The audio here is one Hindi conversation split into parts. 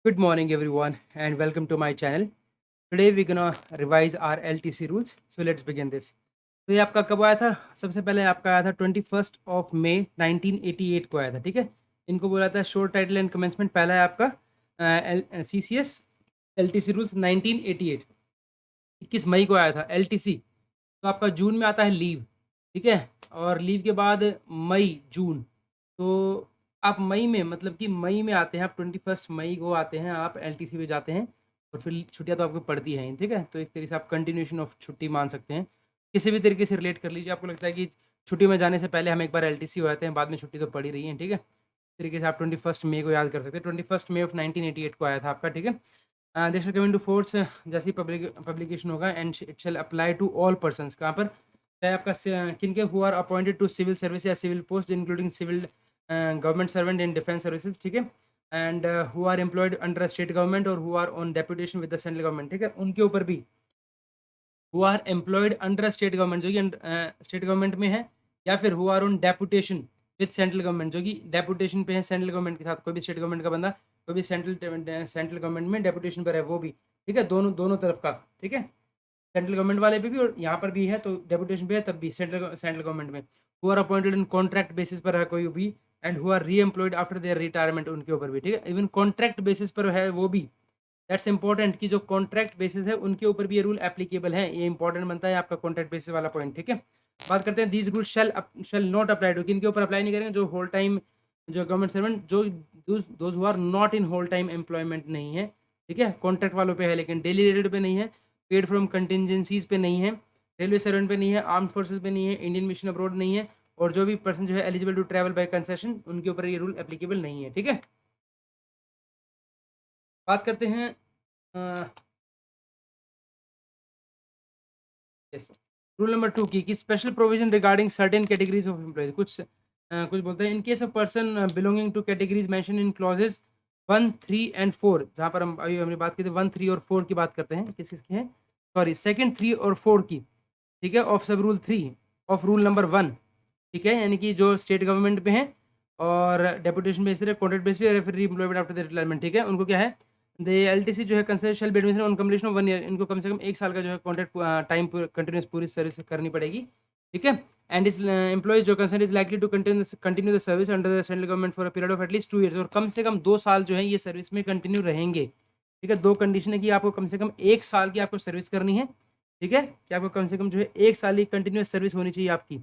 Good morning, everyone, and welcome to my channel. Today we're gonna revise our LTC rules. So let's begin this. तो ये आपका कब आया था? सबसे पहले आपका आया था 21 मई 1988 को आया था, ठीक है। इनको बोला था शोर टाइटल एंड कमेंसमेंट। पहला है आपका CCS LTC रूल्स 1988, 21 मई को आया था LTC। तो आपका जून में आता है लीव, ठीक है। और लीव के बाद मई जून, तो आप मई में मतलब कि मई में आते हैं, आप 21 मई को आते हैं, आप LTC पे जाते हैं और फिर छुट्टियां तो आपको पड़ती हैं, ठीक है। तो एक तरीके से आप कंटिन्यूशन ऑफ छुट्टी मान सकते हैं, किसी भी तरीके से रिलेट कर लीजिए। आपको लगता है कि छुट्टी में जाने से पहले हम एक बार LTC हो जाते हैं, बाद में छुट्टी तो पड़ी रही है, ठीक है। इस तरीके से आप 21 मई को याद कर सकते हैं। 21 मई ऑफ 1988 को आया था आपका, ठीक है। This will come into force जैसे ही पब्लिकेशन होगा and it shall apply to all persons. कहाँ पर? चाहे आपका किन के who are appointed to civil service या civil post including civil government servant in defence services, ठीक है। And who are employed under state government और who are on deputation with the central government, ठीक है। उनके ऊपर भी who are employed under state government, जो कि स्टेट गवर्नमेंट में है, या फिर who are on deputation with central government, जो कि डेपुटेशन पे है सेंट्रल गवर्नमेंट के साथ। कोई भी स्टेट गवर्नमेंट का बंदा कोई भी सेंट्रल गवर्नमेंट में डेपुटेशन पर है, वो भी, ठीक है। दोनों दोनों तरफ का, ठीक है। सेंट्रल गवर्नमेंट वाले पे भी और यहाँ पर भी है, तो डेपुटेशन पे है तब भी सेंट्रल गवर्नमेंट में। Who are appointed in contract basis पर है कोई भी, and who are reemployed after their retirement, उनके ऊपर भी, ठीक है। इवन कॉन्ट्रैक्ट बेसिस पर है वो भी, दैट्स इंपॉर्टेंट कि जो कॉन्ट्रैक्ट बेसिस है उनके ऊपर भी ये रूल एप्लीकेबल है। ये इंपॉर्टेंट बनता है आपका कॉन्ट्रैक्ट बेसिस वाला पॉइंट, ठीक है। बात करते हैं these rule shall not apply to, किनके ऊपर अप्लाई नहीं करेंगे? जो होल टाइम, जो गवर्नमेंट सर्वेंट, जो those who are not in whole time employment नहीं है, ठीक है। कॉन्ट्रैक्ट वालों पे है लेकिन डेली रेटेड पे नहीं है, पेड फ्रॉम कंटिजेंसीज पे नहीं है, रेलवे सर्वेंट पे नहीं है, आर्म फोर्सेज पे नहीं है, इंडियन मिशन अब्रॉड नहीं है, और जो भी पर्सन जो है eligible to travel by concession, उनके ऊपर ये रूल एप्लीकेबल नहीं है, ठीक है। बात करते हैं रूल नंबर 2 की special provision regarding certain categories of employees. कुछ बोलते हैं इन case of person belonging two categories mention in clauses 1, 3 and 4। जहाँ पर हम अभी हमने बात की थी 1, 3 और 4 की बात करते हैं, किस किसकी है, सॉरी सेकंड 3 और 4 की, ठीक है, ऑफ सब रूल 3 ऑफ रूल नंबर 1, ठीक है। यानी कि जो स्टेट गवर्नमेंट पे हैं और डेपुटेशन बेस पे, कॉन्ट्रैक्ट बेस पे, या फिर रीएम्प्लॉयमेंट आफ्टर द रिटायरमेंट, ठीक है। उनको क्या है, द LTC जो है consider shall be admission on completion of 1 year. इनको कम से कम 1 साल का जो है कॉन्ट्रैक्ट टाइम कंटिन्यूस पूरी सर्विस करनी पड़ेगी, ठीक है। एंड इस एम्प्लॉय जो concern is likely to continue the service under the central government for a period of at least 2 years. और कम से कम 2 साल जो है ये सर्विस में कंटिन्यू रहेंगे, ठीक है। दो कंडीशन है कि आपको कम से कम 1 साल की आपको सर्विस करनी है, ठीक है, कि आपको कम से कम जो है 1 साल की कंटिन्यूस सर्विस होनी चाहिए आपकी,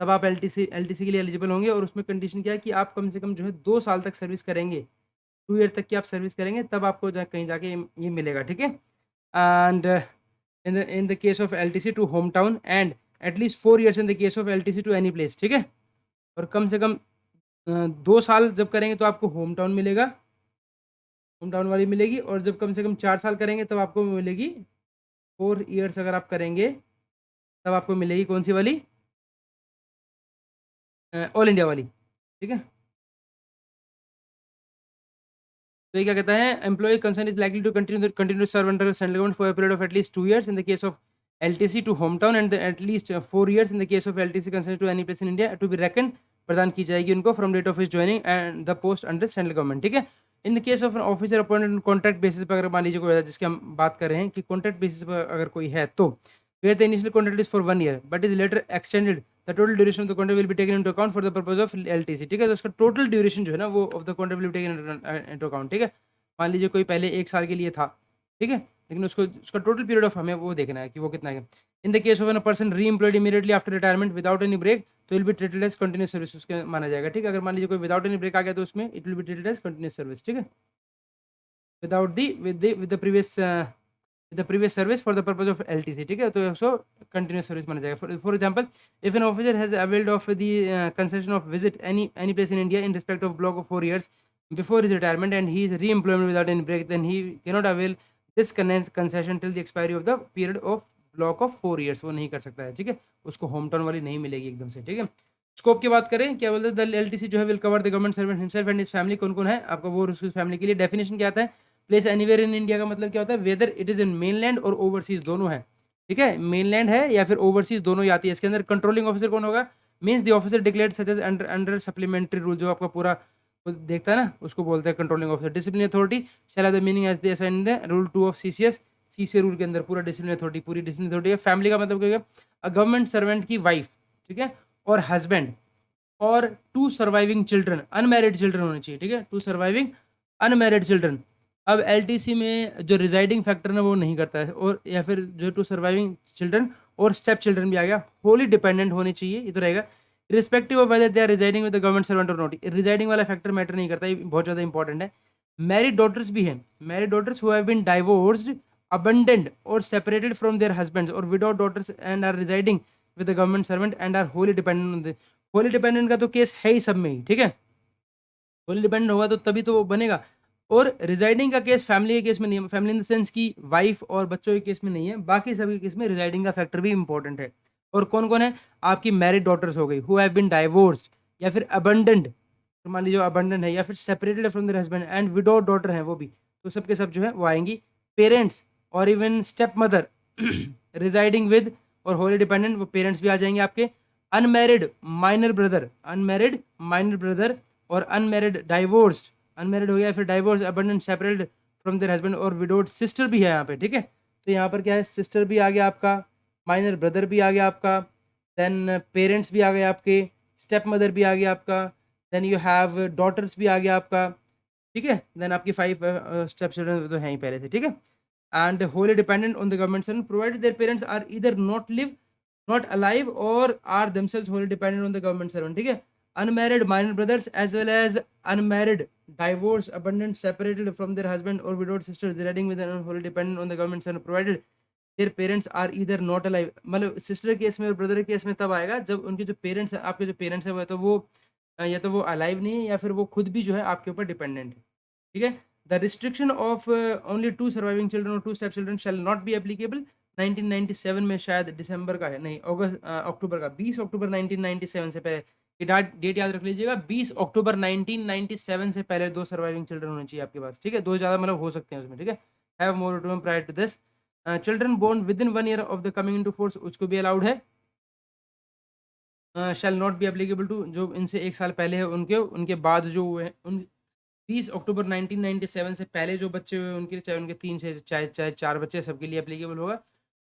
तब आप LTC के लिए एलिजिबल होंगे। और उसमें कंडीशन क्या है कि आप कम से कम जो है 2 साल तक सर्विस करेंगे, 2 ईयर तक की आप सर्विस करेंगे, तब आपको कहीं जाके ये मिलेगा, ठीक है। And in the case of LTC to home town and at least 4 years in the case of LTC to any place, ठीक है। और कम से कम 2 साल जब करेंगे तो आपको होम टाउन मिलेगा, होम टाउन वाली मिलेगी। और जब कम से कम 4 साल करेंगे तब आपको मिलेगी 4 ईयर्स। अगर आप करेंगे तब आपको मिलेगी कौन सी वाली? ऑल इंडिया वाली, ठीक है। तो ये क्या कहता है, employee concern is likely to continue serve under central government for a period of at least 2 years in the case of LTC to home town and at least 4 years in the case of LTC concern to any place in India to be reckon, प्रदान की जाएगी उनको from date of his joining and the post under central government, ठीक है। In the case of officer appointed contract basis पर, अगर मान लीजिए कोई जिसके हम बात कर रहे हैं कि कॉन्ट्रैक्ट बेसिस पर अगर कोई है, तो where the initial contract is for 1 year but is later extended, the total duration of the contract will be taken into account for the purpose of LTC, ठीक है। तो उसका टोटल ड्यूरेशन जो है ना वो of the contract will be taken into account, ठीक है। मान लीजिए कोई पहले 1 साल के लिए था, ठीक है, लेकिन उसको उसका टोटल पीरियड ऑफ हमें वो देखना है कि वो कितना है। In the case of an person reemployed immediately after retirement without any break, तो will be treated as continuous service, उसके माना जाएगा, ठीक है। अगर मान लीजिए कोई विदाउट एनी ब्रेक आ गया तो उसमें it will be treated as continuous service, ठीक है, without the with the previous service for the purpose of LTC, ठीक है। तो उसको कंटिन्यूस सर्विस माना जाएगा। For example, if an officer has availed of the concession of visit any place in India in respect of block of 4 years before his retirement and he is re-employment without any break, then he cannot avail this concession till the expiry of the period of block of 4 years। वो नहीं कर सकता है, ठीक है, उसको होम टाउन वाली नहीं मिलेगी एकदम से, ठीक है। स्कोप की बात करें, क्या बोलते हैं, द LTC जो है will cover the government servant himself and his family. कौन कौन है आपका वो उसकी फैमिली के लिए? डेफिनेशन क्या आता है, प्लेस एनीवेयर इन इंडिया का मतलब क्या होता है, whether it is in mainland और ओवरसीज दोनों है, ठीक है। मेनलैंड है या फिर ओवरसीज दोनों ही आती है इसके अंदर। कंट्रोलिंग ऑफिसर कौन होगा? Means the officer declared such as under supplementary rule, जो आपका पूरा वो देखता है ना, उसको बोलते हैं controlling officer. Discipline authority shall have the meaning as they assign the rule 2 of CCS. CCA rule के अंदर पूरा डिसिप्लिन अथॉरिटी, पूरी डिसिप्लिन अथॉरिटी है। फैमिली का मतलब क्या होगा? अ गवर्नमेंट सर्वेंट की वाइफ, ठीक है, और हस्बैंड और 2 सर्वाइविंग चिल्ड्रन, अनमैरिड चिल्ड्रन होने चाहिए, ठीक है, 2 सर्वाइविंग अनमैरिड चिल्ड्रन। अब एलटीसी में जो रिजाइडिंग फैक्टर है वो नहीं करता है, और या फिर जो 2 सर्वाइविंग चिल्ड्रन और स्टेप चिल्ड्रन भी आ गया, होली डिपेंडेंट होने चाहिए, ये तो रहेगा। Respective of whether they are residing with the government servant और नॉट, रिजाइडिंग वाला फैक्टर मैटर नहीं करता, ये बहुत ज़्यादा इंपॉर्टेंट है। मैरिड डॉटर्स भी हैं, married daughters who have been divorced, abandoned or separated from their husbands or widowed daughters and are residing with the government servant and are wholly dependent on the, Holi dependent का तो केस है ही सब में ही, ठीक है, होली डिपेंडेंट होगा तो तभी तो वो बनेगा। और रिजाइडिंग का केस फैमिली के केस में नहीं है, फैमिली इन द सेंस की वाइफ और बच्चों के केस में नहीं है, बाकी सभी केस में रिजाइडिंग का फैक्टर भी इंपॉर्टेंट है। और कौन कौन है? आपकी मैरिड डॉटर्स हो गई, हु हैव बीन डाइवोर्स्ड या फिर अबंडेंड, तो मान लीजिए अबंडन है, या फिर separated from their husband, and window daughter है वो भी, तो सबके सब जो है वो आएंगी। पेरेंट्स और even step mother residing with और होली डिपेंडेंट, वो पेरेंट्स भी आ जाएंगे आपके। Unmarried minor brother, unmarried minor brother और अनमैरिड डाइवोर्स्ड, अनमैरिड हो गया फिर divorce, abandon, separated from their husband or widowed sister भी है यहाँ पे, ठीक है। तो यहाँ पर क्या है? सिस्टर भी आ गया आपका, माइनर ब्रदर भी आ गया आपका, देन पेरेंट्स भी आ गए आपके, स्टेप मदर भी आ गया आपका, देन यू हैव डॉटर्स भी आ गया आपका, ठीक है। देन आपकी 5 स्टेप चिल्ड्रन तो हैं ही पहले से, ठीक है। And wholly dependent on the government servant provided their parents are either not alive or are themselves wholly dependent on the government servant, ठीक है। Unmarried minor brothers as well as unmarried divorced abandoned separated from their husband or widowed sisters residing with wholly dependent on the government servant provided their parents are either not alive, मतलब सिस्टर केस में और ब्रदर के केस में तब आएगा जब उनके जो पेरेंट्स हैं, आपके जो पेरेंट्स हैं, वो तो वो या तो वो अलाइव नहीं है या फिर वो खुद भी जो है आपके ऊपर डिपेंडेंट है, ठीक है। The restriction of only 2 surviving children और 2 step children shell not be applicable. 1997 में शायद दिसंबर का है, नहीं अगस्त अक्टूबर का, 20 अक्टूबर 1997 से पहले, ये डेट याद रख लीजिएगा, 20 अक्टूबर 1997 से पहले 2 सर्वाइविंग चिल्ड्रन होने चाहिए आपके पास, ठीक है। 2 ज़्यादा मतलब हो सकते हैं उसमें, ठीक है। Have moratorium prior to this. Children born within 1 year of the coming into force, उसको भी अलाउड है। Shall not be applicable to, जो इनसे 1 साल पहले है उनके, उनके बाद जो हुए हैं उन 20 अक्टूबर 1997 से पहले जो बच्चे हुए उनके लिए, चाहे उनके 3 से चाहे 4 बच्चे, सबके लिए एप्लीकेबल होगा।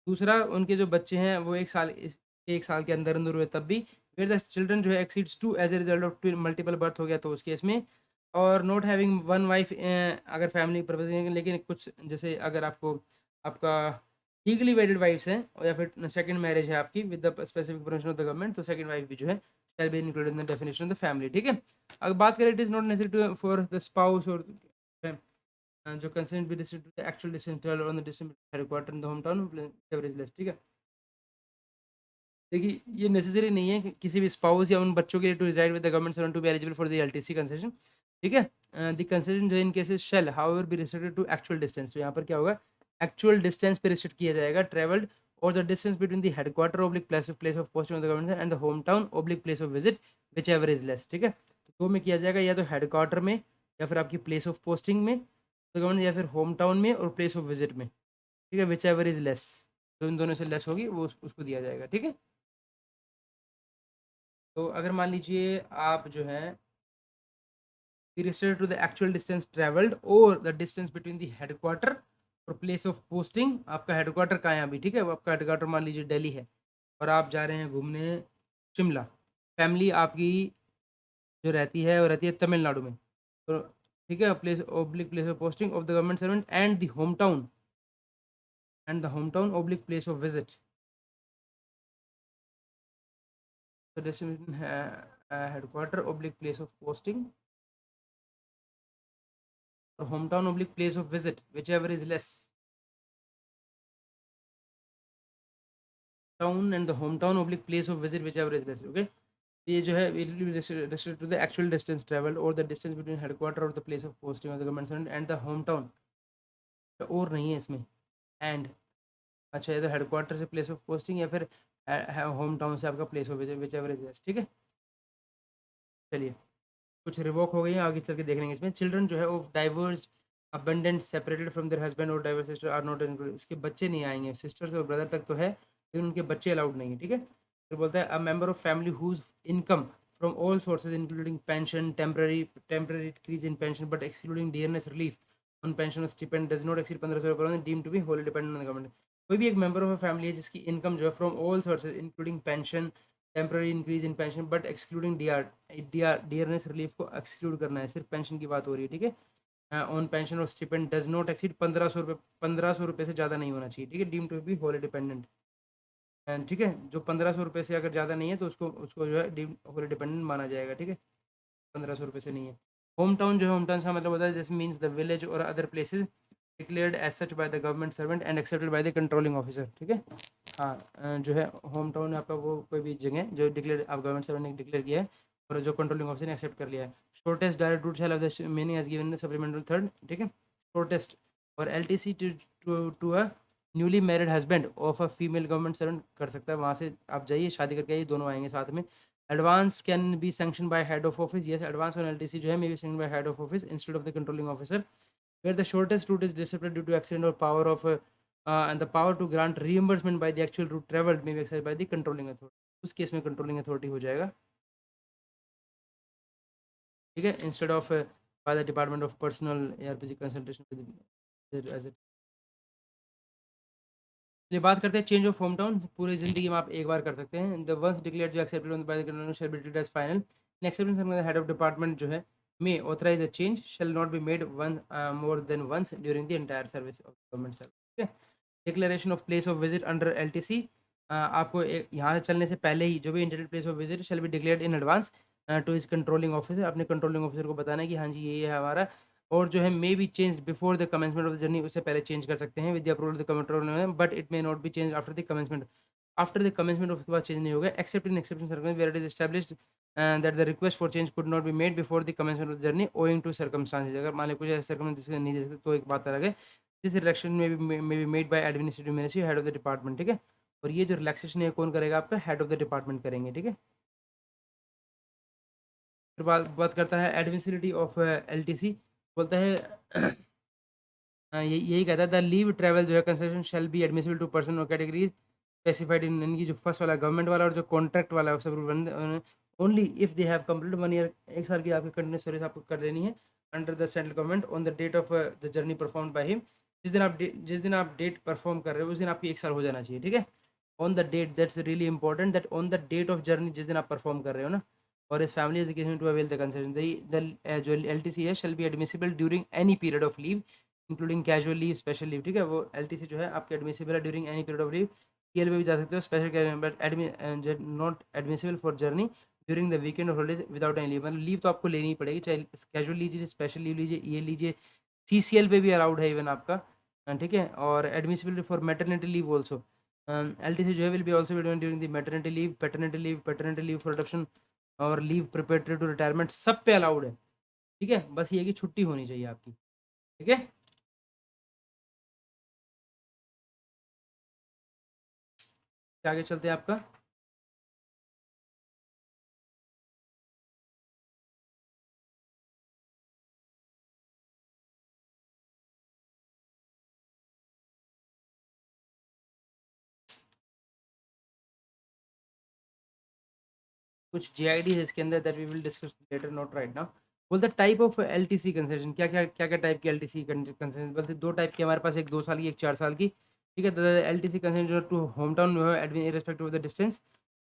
दूसरा, उनके जो बच्चे हैं वो 1 साल के अंदर अंदर हुए तब भी, फिर द चिल्ड्रन जो है exceeds 2 as a result of multiple birth हो गया तो उस केस में, और नॉट हैविंग 1 वाइफ अगर फैमिली पर्पज, लेकिन कुछ जैसे अगर आपको आपका लीगली वेडेड वाइफ्स हैं या फिर सेकंड मैरिज है आपकी with the specific permission of the government, तो सेकंड वाइफ भी जो है shall be included in the definition of the family, ठीक है। अगर बात करें, it is not necessary for the spouse और जो consent be restricted to the actual distance travel on the distance headquarter in the home town average less, ठीक है। देखिए, ये नेसेसरी नहीं है कि किसी भी स्पाउस या उन बच्चों के लिए to reside with the government servant to be eligible for the LTC concession, ठीक है। द कंसेशन जो in cases shall however be restricted to actual distance, तो यहाँ पर क्या होगा? एक्चुअल डिस्टेंस पे रिस्ट्रिक्ट किया जाएगा, travelled or the distance between the headquarter oblique place of posting of the government and the home town oblique place of visit whichever is less, ठीक है। तो 2 में किया जाएगा, या तो हेडक्वार्टर में या फिर आपकी प्लेस ऑफ पोस्टिंग में तो गवर्नमेंट, या फिर होम टाउन में और प्लेस ऑफ विजिट में, ठीक है, विच एवर इज लेस, तो इन दोनों से लेस होगी वो उसको दिया जाएगा, ठीक है। तो अगर मान लीजिए आप जो है restricted to the actual distance traveled or the distance between the headquarter और प्लेस ऑफ पोस्टिंग, आपका हेडक्वार्टर कहाँ है अभी, ठीक है, वो आपका हेडक्वार्टर मान लीजिए दिल्ली है और आप जा रहे हैं घूमने शिमला, फैमिली आपकी जो रहती है वो रहती है तमिलनाडु में, तो ठीक है, place oblique place of posting of the government servant and the home town oblique place of visit, तो destination headquarter oblique place of posting और home town oblique place of visit whichever is less, town and the home town oblique place of visit whichever is less, okay. ये जो है restricted to the actual distance travelled or the distance between headquarter और the place of posting of the government and the home town, और नहीं है इसमें एंड, अच्छा ये तो हेडक्वार्टर से प्लेस ऑफ पोस्टिंग या फिर होम टाउन से आपका place of visit whichever is less, ठीक है। चलिए, कुछ रिवोक हो गई है, आगे चल के देख लेंगे इसमें। चिल्ड्रन जो है वो divorced abandoned separated from their husband और divorced sister are not included, इसके बच्चे नहीं आएंगे, सिस्टर्स और ब्रदर तक तो है लेकिन उनके बच्चे अलाउड नहीं है, ठीक है। फिर बोलता है a member of family whose income from all sources including pension, temporary decrease in pension but excluding dearness relief on pension or stipend does not exceed 1500 per month deemed to be wholly dependent on the government. कोई भी एक मेंबर ऑफ अ फैमिली है जिसकी इनकम जो है from all sources including pension, temporary increase in pension but excluding dearness relief को एक्सक्लूड करना है, सिर्फ पेंशन की बात हो रही है, ठीक है। ऑन पेंशन और स्टिपेंड डज नॉट एक्सीड 1500 रुपये से ज़्यादा नहीं होना चाहिए, ठीक है, deem to be wholly dependent. And ठीक है, जो 1500 रुपये से अगर ज़्यादा नहीं है तो उसको उसको जो है डीम होली डिपेंडेंट माना जाएगा, ठीक है, 1500 रुपये से नहीं है। होम टाउन जो है, होम टाउन का मतलब होता है दिस मीन्स द विलेज और other places declared as such by the government servant and accepted by the controlling officer, ठीक है। हाँ, जो है होम टाउन आपका वो कोई भी जगह जो डिक्लेयर आप गवर्नमेंट सर्वेंट ने डिक्लेयर किया है और जो कंट्रोलिंग ऑफिसर ने एक्सेप्ट कर लिया है। Shortest direct route shall of the meaning as given in the supplementary third, ठीक है, शॉर्टेस्ट और LTC to a newly married husband of a female government servant कर सकता है, वहाँ से आप जाइए शादी करके आइए, दोनों आएंगे साथ में। Advance can be sanction bye head of office, yes advance on LTC जो है may B sanction bye head of office instead of the controlling officer where the shortest route is disrupted due to accident or power of and the power to grant reimbursement by the actual route traveled may be exercised by the controlling authority, उस केस में कंट्रोलिंग अथॉरिटी हो जाएगा, ठीक है, instead of by the department of personnel ARPG consultation as. ये बात करते हैं चेंज ऑफ होम टाउन, पूरी जिंदगी में आप एक बार कर सकते हैं। द वंस डिक्लेयर्ड जो accepted by the controlling shall be treated as final in acceptance the head of department जो है may authorize a change shall not be made one more than once during the entire service of government service, ठीक है। Declaration of place of visit under LTC, आपको यहाँ से चलने से पहले ही जो भी internet place of visit shall be declared in advance to इस कंट्रोलिंग ऑफिसर, अपने कंट्रोलिंग ऑफिसर को बताना है कि हाँ जी ये है हमारा, और जो है may be change before the commencement of the journey, उससे पहले चेंज कर सकते हैं with the approval of the controller but it may not be change after the commencement उसके बाद चेंज नहीं होगा except in exception circum where it is established that the request for change could not be made before the commencement of the journey owing to circumstances, अगर मान लीजिए कुछ ऐसे circumstances नहीं दे सकते तो एक बात अलग है। दिस रिलैक्सेशन में be made by administrative ministry head of the department, ठीक है, और ये जो रिलैक्सेशन है कौन करेगा, आपका हेड ऑफ द डिपार्टमेंट करेंगे, ठीक है। फिर बात करता है एडमिसिबिलिटी ऑफ एलटीसी, बोलता है यही कहता है द लीव ट्रैवल जो है concession shall be admissible to person और कैटेगरीज स्पेसिफाइड इन, इनकी जो फर्स्ट वाला गवर्नमेंट वाला और जो कॉन्ट्रैक्ट वाला है सब only if they have complete 1 year, एक साल की आपकी कंटिन्यूस सर्विस आपको कर देनी है under the central government on the date of the journey perform by him, जिस दिन आप डेट परफॉर्म कर रहे हो उस दिन आपकी 1 साल हो जाना चाहिए, ठीक है। On the date, that's really important that on the date of journey जिस दिन आप परफॉर्म कर रहे हो ना, और इस family education to avail the concession the जो एलटीसी है shall be admissible during any period of leave including casual leave, special leave, ठीक है, वो एलटीसी जो है आपके एडमिसिबल है during any period of leave, year में भी जा सकते हो, special but not admissible for journey during the weekend of holidays without any leave, मतलब लीव तो आपको लेनी ही पड़ेगी, चाहे कैजुअल लीजिए, स्पेशल लीव लीजिए, ये लीजिए, सीसीएल पे भी अलाउड है इवन आपका, ठीक है, और admissibility for maternity leave also, LTC जो है will be also during the maternity leave, paternity leave for adoption और लीव प्रिपेरेटरी टू रिटायरमेंट, सब पे अलाउड है, ठीक है, बस ये कि छुट्टी होनी चाहिए आपकी, ठीक है। आगे चलते हैं आपका कुछ जीआईडी है इसके अंदर that we will discuss later not right now. बोलते टाइप ऑफ एलटीसी कंसेशन, क्या टाइप की एलटीसी कंसेशन, बोलते 2 टाइप की हमारे पास, एक 2 साल की, एक 4 साल की, ठीक है। एलटीसी कंसेशन जो to home town irrespective of the distance,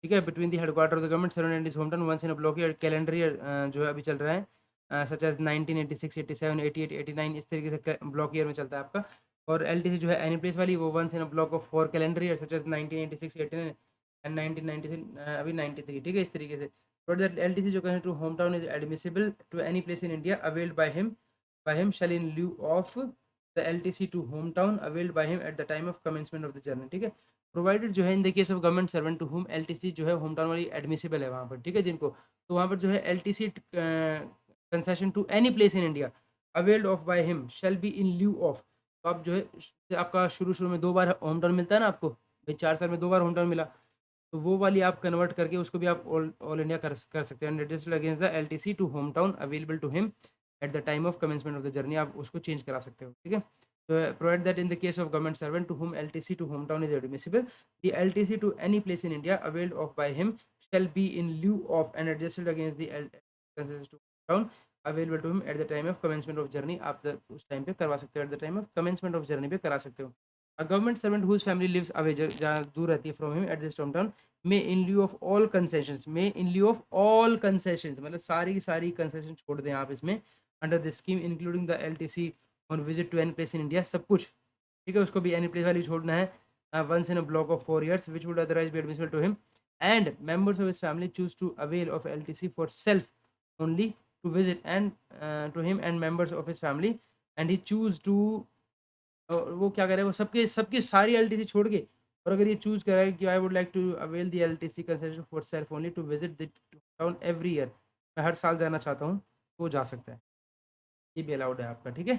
ठीक है, between the headquarter of the government servant and his home town once in a block year calendar year जो है अभी चल रहा है सच एज 1986, 87, 88, 89 इस तरीके से ब्लॉक ईयर में चलता है आपका। और एलटीसी जो है एनी प्लेस वाली वो once in a block of 4 calendar year such as 1986, 89 एंड 1996 अभी 93, ठीक है, इस तरीके से। But that LTC जो कहें to hometown is admissible to any place in India availed by him shall in lieu of the LTC to hometown availed by him at the time of commencement of the journey, ठीक है। प्रोवाइडेड जो है in the case of government servant to home LTC जो है होम टाउन वाली एडमिसिबल है वहाँ पर, ठीक है, जिनको तो वहाँ पर जो है LTC concession to any place in India availed of by him shall be in lieu of, तो आप जो है आपका शुरू में 2 बार होम टाउन मिलता है ना आपको भाई, 4 साल में 2 बार होम टाउन मिला, तो वो वाली आप कन्वर्ट करके उसको भी आप ऑल इंडिया कर सकते हैं। Registered against the LTC to home town available to him at the time of commencement of the journey, आप उसको चेंज करा सकते हो, ठीक है। तो provide that in the case of government servant to home LTC to home town is admissible the LTC to any place in India availed of by him shall be in lieu of and adjusted against the expenses to down available to him at the time of commencement of journey. आप उस टाइम पे करवा सकते हो, at the time of commencement of journey पे करा सकते हो. A government servant whose family lives away, जहाँ दूर रहती है from him at this hometown, may in lieu of all concessions, may in lieu of all concessions, मतलब सारी सारी concessions छोड़ दें आप इसमें, under this scheme including the LTC on visit to any place in India, सब कुछ ठीक है, उसको भी any place वाली छोड़ना है, once in a block of 4 years which would otherwise be admissible to him, and members of his family choose to avail of LTC for self only to visit and to him and members of his family, and he choose to वो क्या करे, वो सबके सबकी सारी LTC छोड़ के, और अगर ये चूज करा है कि I would like to avail the LTC concession for self only to visit the town every year, मैं हर साल जाना चाहता हूँ, वो जा सकता है, ये भी अलाउड है आपका. ठीक है,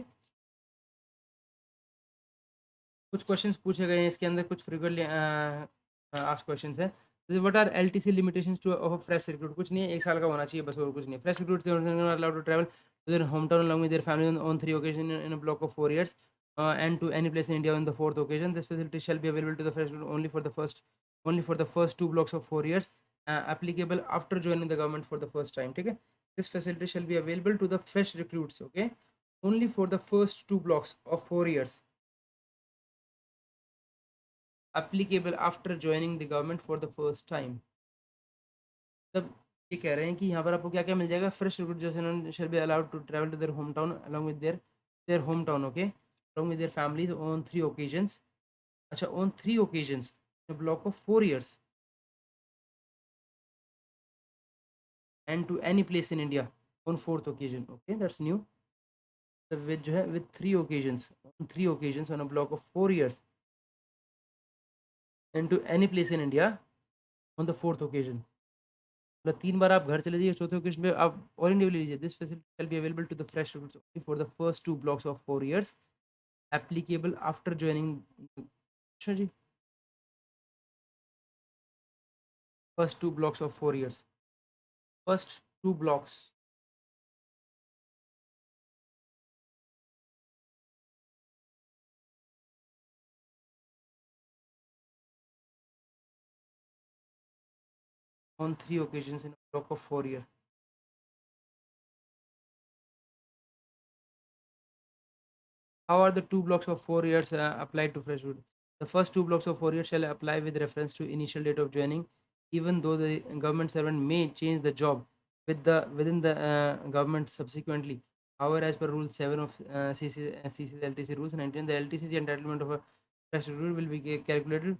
कुछ क्वेश्चंस पूछे गए हैं इसके अंदर, कुछ फ्रीक्वेंटली आस्क्ड क्वेश्चंस है. What are LTC limitations to of fresh recruit? कुछ नहीं है, 1 साल का होना चाहिए बस, और कुछ नहीं. Fresh recruit allowed to travel to their home town along with their family on 3 occasions in a block of 4 years and to any place in India on the 4th occasion. This facility shall be available to the fresh recruit only for the first 2 blocks of 4 years, applicable after joining the government for the first time. ठीक है, this facility shall be available to the fresh recruits, okay, only for the first 2 blocks of 4 years, applicable after joining the government for the first time. तब ये कह रहे हैं कि यहाँ पर आपको क्या क्या मिल जाएगा, फ्रेश रिक्रूट जो shall be allowed to travel to their home town along with their home town, okay, along with their families on 3 occasions. अच्छा, on 3 occasions in block of 4 years and to any place in India on 4th occasion, okay, that's new. The with जो है with 3 occasions, on 3 occasions on a block of 4 years and to any place in India on the 4th occasion. मतलब 3 बार आप घर चले जाइए, चौथे ओकेजन पे आप ऑल इंडिया लीजिए. This facility shall be available to the fresh recruits for the first 2 blocks of 4 years, applicable after joining. अच्छा जी, first 2 blocks of 4 years, first 2 blocks. On 3 occasions in a block of 4 years. How are the 2 blocks of 4 years applied to freshwood? The first 2 blocks of 4 years shall apply with reference to initial date of joining, even though the government servant may change the job within the government subsequently. However, as per Rule 7 of CC's LTC Rules 19, the LTC's entitlement of a fresh recruit will be calculated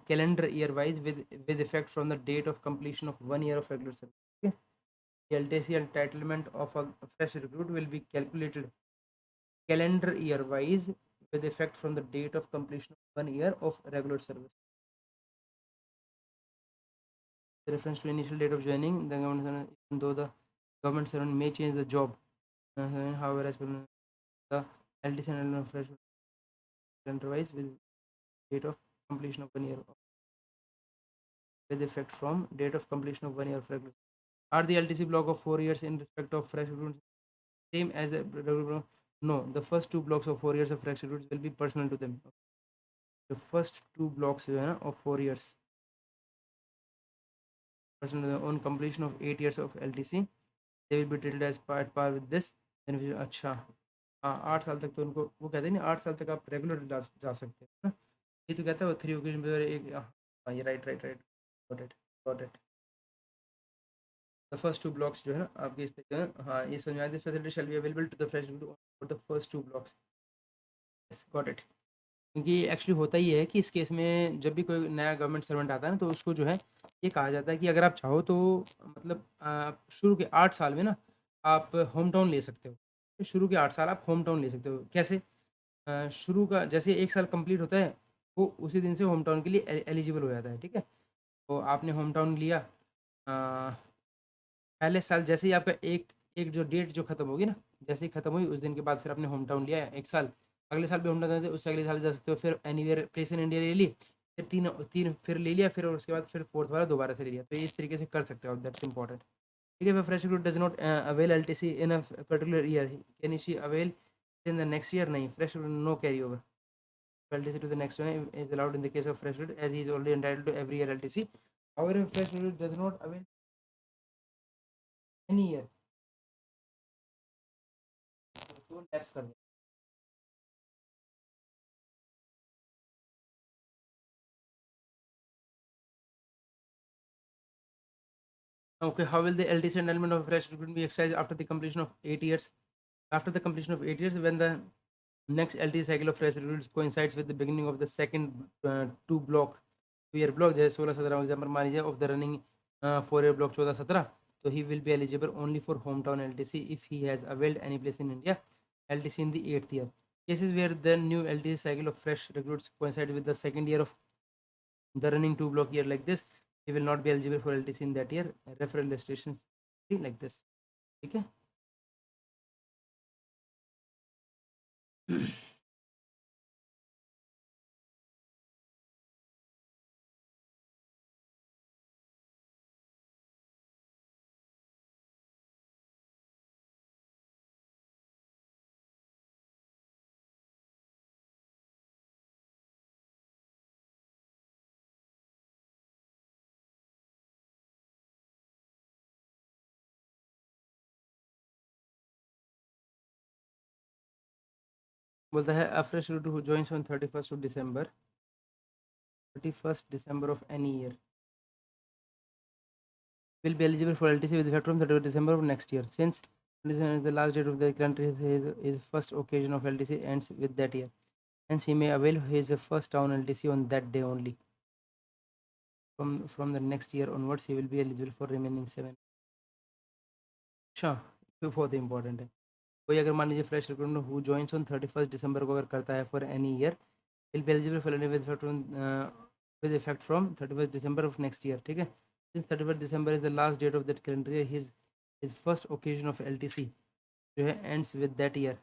calendar year wise with effect from the date of completion of 1 year of regular service. Okay? The LTC entitlement of a fresh recruit will be calculated calendar year wise with effect from the date of completion of 1 year of regular service. The reference to initial date of joining the government servant, even though the government servant may change the job, however, as per the LTC and fresh calendar wise with date of completion of 1 year with effect from date of completion of 1 year of regular. Are the LTC block of 4 years in respect of fresh recruits same as the regular? No, the first 2 blocks of 4 years of fresh recruits will be personal to them. The first 2 blocks of 4 years personal to them. On completion of 8 years of LTC, they will be treated as par with this. Then अच्छा, हाँ, 8 साल तक तो उनको वो कहते हैं ना, 8 साल तक आप रेगुलर जा सकते हैं ना. ये तो कहता है वो 3 ओकेजन पे एक, हाँ ये right, got it. The first 2 blocks जो है ना आपके इस तरीके हैं, हाँ ये समझ में आया. This facility shall be available to the fresh for the first 2 blocks. Yes, got it. क्योंकि एक्चुअली होता ही है कि इस केस में जब भी कोई नया गवर्नमेंट सर्वेंट आता है ना, तो उसको जो है ये कहा जाता है कि अगर आप चाहो तो मतलब शुरू के 8 साल में ना आप होम टाउन ले सकते हो. तो शुरू के 8 साल आप होम टाउन ले सकते हो. कैसे? शुरू का जैसे 1 साल कंप्लीट होता है, वो उसी दिन से होम टाउन के लिए एलिजिबल हो जाता है. ठीक है, तो आपने होम टाउन लिया, पहले साल जैसे ही आपका एक एक जो डेट जो ख़त्म होगी ना, जैसे ही ख़त्म हुई उस दिन के बाद फिर आपने होम टाउन लिया 1 साल, अगले साल भी होम टाउन, उससे अगले साल जा सकते हो. फिर एनीवेयर प्लेस इन इंडिया ले ली, फिर तीन तीन फिर ले लिया, फिर उसके बाद फिर फोर्थ वाला दोबारा से ले लिया. तो इस तरीके से कर सकते हो आप, दैट्स इंपॉर्टेंट. ठीक है, fresh recruit does not avail LTC in a particular year, can she avail in the next year? नहीं, fresh no carry over. LTC to the next one is allowed in the case of fresh recruit as he is already entitled to every year LTC. However, fresh recruit does not avail any year. तो next कर दे. Okay, how will the LTC entitlement of fresh recruit be exercised after the completion of 8 years? After the completion of 8 years, when the next LTC cycle of fresh recruits coincides with the beginning of the second 2-year block, जैसे 16-17 एग्जाम्पल मान लीजिए of the running 4-year block 14-17, so he will be eligible only for hometown LTC if he has availed any place in India LTC in the 8th year. Cases where the new LTC cycle of fresh recruits coincide with the second year of the running 2-block year like this, he will not be eligible for LTC in that year. Referral restrictions like this. ठीक है. बोलता है a fresh recruit who joins on 31st December of any year will be eligible for LTC with effect from 31st December of next year. Since the last date of the country his first occasion of LTC ends with that year. Hence he may avail his first town LTC on that day only. From the next year onwards he will be eligible for remaining 7. अच्छा, ये बहुत इंपॉर्टेंट है. कोई अगर मान लीजिए fresh recruitment who joins on 31st दिसंबर को अगर करता है for any year, will be eligible for with effect from 31st December of next year. ठीक है. Since 31st December is the last date of that calendar year, his first occasion of LTC जो है ends with that year.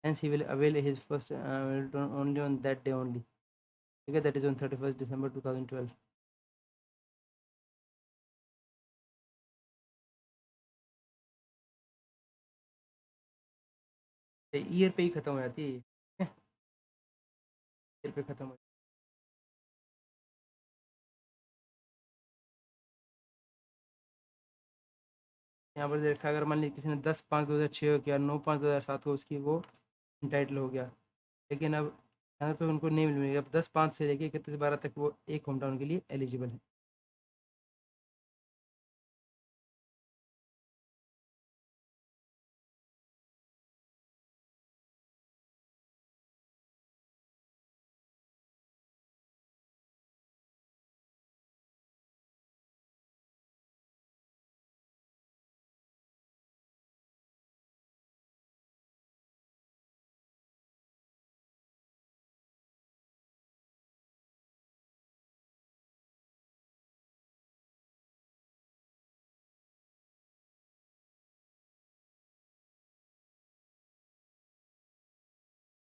Hence he will avail his first only on that day only. ठीक है. That is on 31st December 2012. Year पे ही खत्म हो जाती है. ईयर पे खत्म हो. यहाँ पर दे रखा है अगर मान लीजिए किसी ने 10/5/2006 को किया, 9/5/2007 को उसकी वो इंटाइटल हो गया. लेकिन अब यहाँ पे उनको नहीं मिलेगी. अब 10/5 से लेके 31/12 तक वो एक होम टाउन के लिए एलिजिबल है.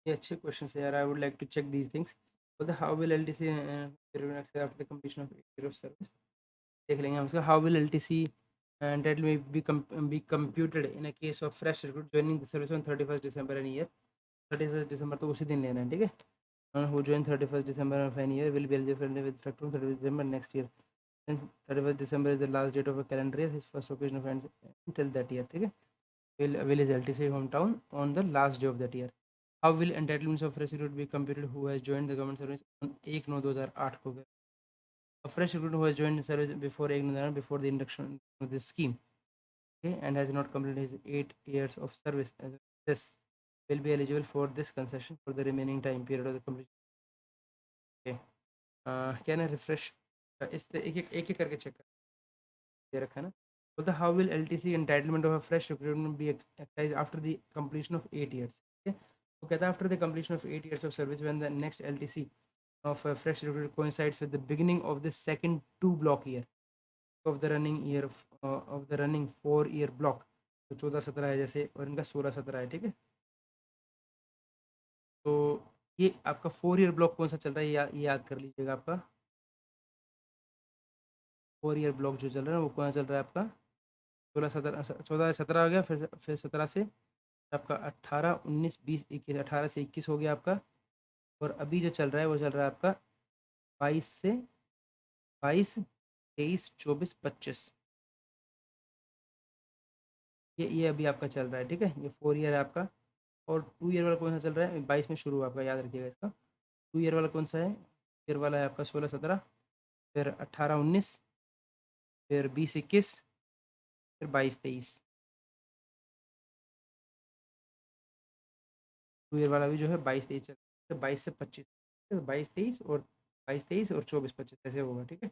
ये अच्छे क्वेश्चन है यार. I would like to check these things. How will LTC after the completion of year of service. देख लेंगे हम उसका. How will LTC entitled may be computed in a case of fresh recruit joining the service on 31st December any year. 31st December तो उसी दिन लेना है. ठीक है. Who join 31st December of any year will be eligible with effect from 31st December next year. Since 31st December is the last date of a calendar year, his first occasion of ends until that year. ठीक है. Will avail his LTC hometown on the last day of that year. How will entitlements of fresh recruit be computed who has joined the government service on 1/9/2008 को. A fresh recruit who has joined the service before 1/9 before the induction of this scheme, okay, and has not completed his 8 years of service as this will be eligible for this concession for the remaining time period of the completion. Okay. Can I refresh? इस एक करके चेक कर दे रखा है ना. So how will LTC entitlement of a fresh recruitment be exercised after the completion of 8 years? Okay. So कहता है after the completion of 8 years of service when the next LTC of a fresh recruit coincides with the beginning of the second 2-block year of the running year of the running 4-year block. तो 14-17 है जैसे और इनका 16-17 है. ठीक है. तो ये आपका 4-year ब्लॉक कौन सा चल रहा है ये याद कर लीजिएगा. आपका 4-year ब्लॉक जो चल रहा है वो कौन सा चल रहा है आपका 14 हो गया. फिर 17 से आपका 18 19 20 21 18 से 21 हो गया आपका. और अभी जो चल रहा है वो चल रहा है आपका 22 से 22 23, 24, 25, ये अभी आपका चल रहा है, ठीक है। ये 4 ईयर है आपका। और 2 ईयर वाला कौन सा चल रहा है? 22 में शुरू हुआ आपका, याद रखिएगा इसका। 2 ईयर वाला कौन सा है? ईयर वाला है आपका 16-17, फिर 18-19, फिर 20-21, फिर 22-23। 2 ईयर वाला भी जो है 22-23 चल रहा है, 22 से 25, 22-23 और 22-23 और 24-25 ऐसे होगा, ठीक है।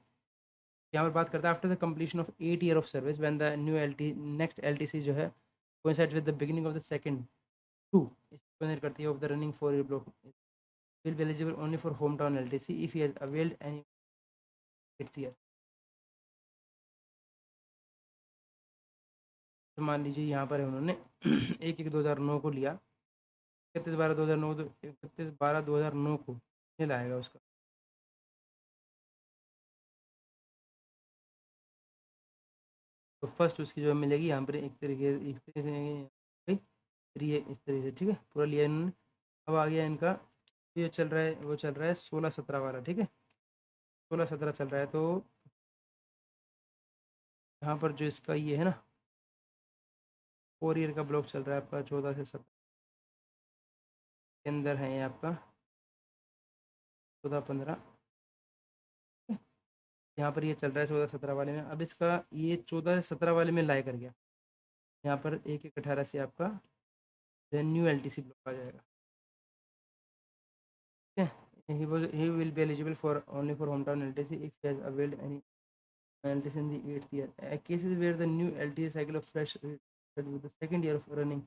यहाँ पर बात करता है after the completion of 8 year of service when the new next LTC जो है coincide with the beginning of the second two, इसको करती है of the running 4 year block, will be eligible only for hometown LTC if he has availed any 8th year। तो मान लीजिए यहाँ पर है उन्होंने 1/1/2009 को लिया, 31/12/2009, तो 31/12/2009 को ये लाएगा उसका। तो फर्स्ट उसकी जो मिलेगी यहाँ पर एक तरीके से फिर ये इस तरीके से, ठीक है, पूरा लिया इन्होंने। अब आ गया इनका, ये चल रहा है, वो चल रहा है 16-17 वाला, ठीक है, 16-17 चल रहा है। तो यहाँ पर जो इसका ये है ना 4 ईयर का ब्लॉक चल रहा है आपका 14 से 17 के अंदर है ये आपका 14-15, यहाँ पर ये चल रहा है 14-17 वाले में। अब इसका ये 14 से 17 वाले में लाई कर गया, यहाँ पर 1/1/18 से आपका न्यू LTC ब्लॉक आ जाएगा, ठीक है। he will be eligible for only for hometown LTC if he has availed any LTC in the 8th year. Cases where the new LTC cycle of fresh with the second year of running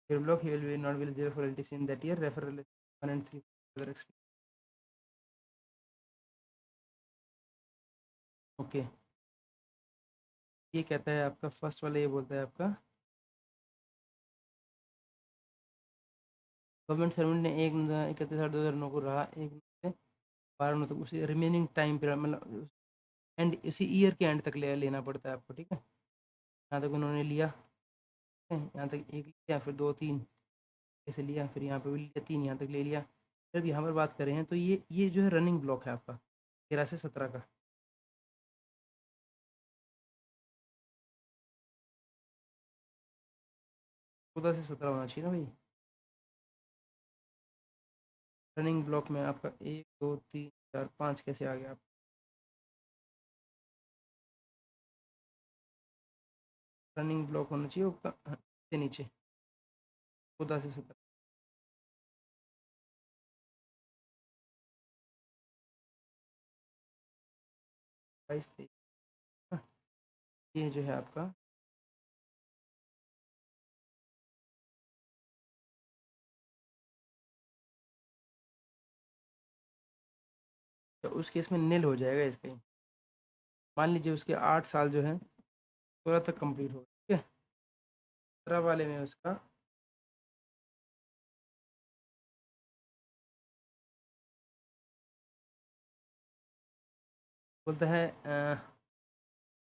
your block, he will be not be eligible for LTC in that year. Referral 1 and 3 further experience. Okay, ये कहता है आपका फर्स्ट वाला, ये बोलता है आपका गवर्नमेंट सर्वेंट ने 1/31/2009 को रहा, 1/12 तक उसी रिमेनिंग टाइम पीरियड, मतलब एंड इसी ईयर के एंड तक लेना पड़ता है आपको, ठीक है। यहाँ तक उन्होंने लिया, यहाँ तक 1 लिया, फिर 2 3 ऐसे लिया, फिर यहाँ पे भी लिया 3, यहाँ तक ले लिया। जब यहाँ पर बात करें तो ये जो है रनिंग ब्लॉक है आपका 13 से 17 का। 14 से 17 होना चाहिए ना भाई। रनिंग ब्लॉक में आपका 1 2 3 4 5 कैसे आ गया आप? रनिंग ब्लॉक होना चाहिए ऊपर से नीचे, 14 से 17। ये जो है आपका तो उस केस में नील हो जाएगा इसका। मान लीजिए उसके 8 साल जो है 16 तक कंप्लीट हो, ठीक है। 17 वाले में उसका बोलता है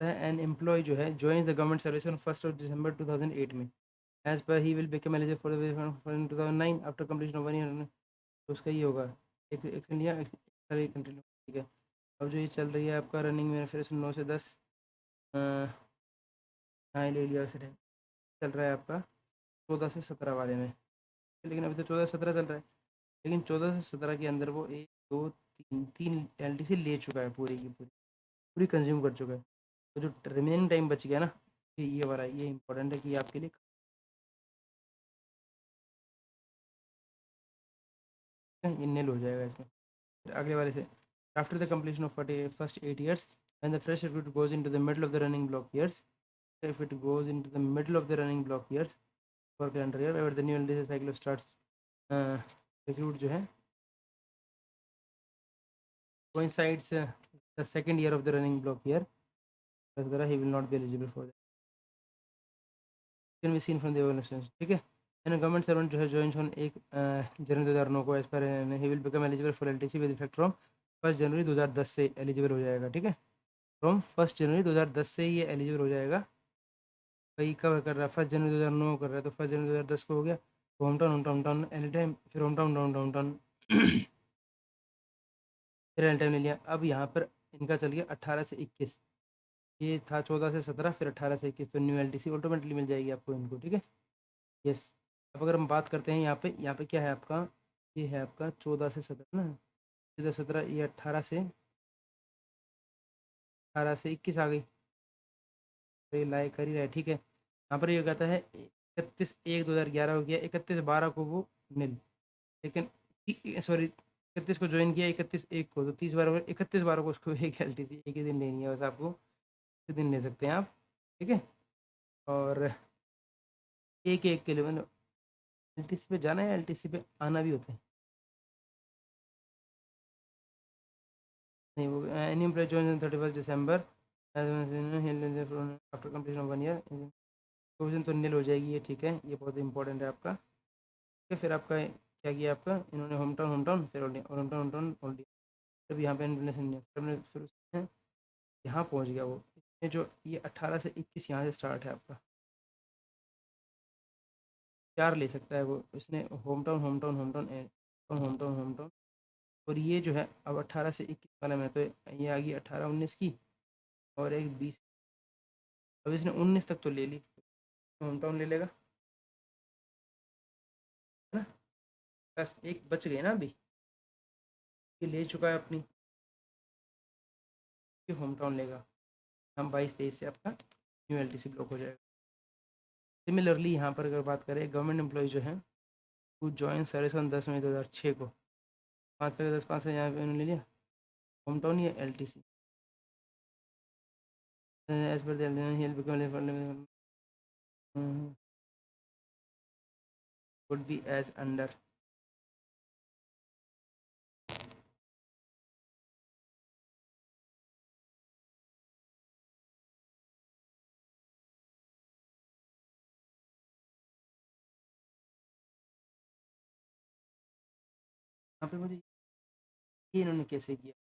एन एम्प्लॉय जो है join the government service on 1 December 2008 में, as per he will become eligible for 2009 after completion of 1 year. तो उसका ये होगा एक लिया, कंटिन्यू, ठीक है। अब जो ये चल रही है आपका रनिंग में फिर 9 से 10, हाँ ले लिया, उसे चल रहा है आपका 14 से 17 वाले में, लेकिन अभी तो 14-17 चल रहा है। लेकिन 14 से 17 के अंदर वो 1 2 3 LTC ले चुका है, पूरी की पूरी पूरी कंज्यूम कर चुका है। तो जो रिमेनिंग टाइम बच गया ना, ये वाला ये इंपॉर्टेंट है कि आपके लिए ये नील हो जाएगा इसमें। फिर अगले वाले से after the completion of first 8 years when the fresh recruit goes into the middle of the running block years, if it goes into the middle of the running block years for calendar year where the new LTC cycle starts, recruit जो है coincides the second year of the running block year, he will not be eligible for that, can be seen from the evaluation, ठीक है। गवर्नमेंट सर्वेंट जो है ज्वाइन ऑन 1 जनवरी 2009 को as per he will become eligible for LTC with effect from 1 January 2010 से एलिजिबल हो जाएगा, ठीक है। फ्रॉम 1 जनवरी 2010 से ये एलिजिबल हो जाएगा। भाई कब कर रहा है? 1 जनवरी 2009 कर रहा है, तो 1 जनवरी 2010 को हो गया। तो होम टाउन एनी टाइम, फिर होम टाउन फिर एनी टाइम ले लिया। अब यहाँ पर इनका चल गया 18 से 21, ये था 14 से 17, फिर 18 से 21, तो न्यू एलटीसी ऑटोमेटिकली मिल जाएगी आपको इनको, ठीक है। यस। अब अगर हम बात करते हैं यहाँ पे क्या है आपका, ये है आपका 14 से 17 ना, 14 17, ये 18 से 21 आ गई, तो ये लाइक कर ही रहा है, ठीक है। यहाँ पर ये कहता है 31/1/2011 हो गया, 31/12 को वो मिल, लेकिन सॉरी 31 को ज्वाइन किया, 31/1 को, तो 31/12 को उसको एक एलटीसी एक ही दिन लेनी है, बस आपको एक दिन ले सकते हैं आप, ठीक है। और एक एक के लिए मतलब एलटीसी पे जाना है, एलटीसी पे आना भी होता है, नहीं वो any employee join 31 December after completion of 1 year, provision तो नील हो जाएगी ये, ठीक है, ये बहुत इंपॉर्टेंट है आपका, ठीक है। फिर आपका क्या किया आपका, इन्होंने होम टाउन फिर होम टाउन ऑलरेडी, तब यहाँ पे इंटरनेशनल नहीं है, फिर उसमें यहाँ पहुँच गया वो, इसमें जो ये 18 से 21 यहाँ से स्टार्ट है आपका, 4 ले सकता है वो, इसने होम टाउन, और ये जो है अब 18 से 21 वाला में, तो ये आ गई 18 19 की, और एक 20, अब इसने 19 तक तो ले ली, होम टाउन ले लेगा, है ना। बस एक बच गई ना अभी, ये ले चुका है अपनी, ये होम टाउन लेगा, हम 22 23 से आपका न्यू एलटीसी ब्लॉक हो जाएगा। सिमिलरली यहाँ पर अगर बात करें, गवर्नमेंट एम्प्लॉय जो है वो जॉइन सर्विस ऑन 10 मई 2006 को, 5 से यहाँ पे उन्होंने ले लिया होम टाउन या L T C, as per would be as under, यहाँ पे मुझे ये इन्होंने कैसे किया,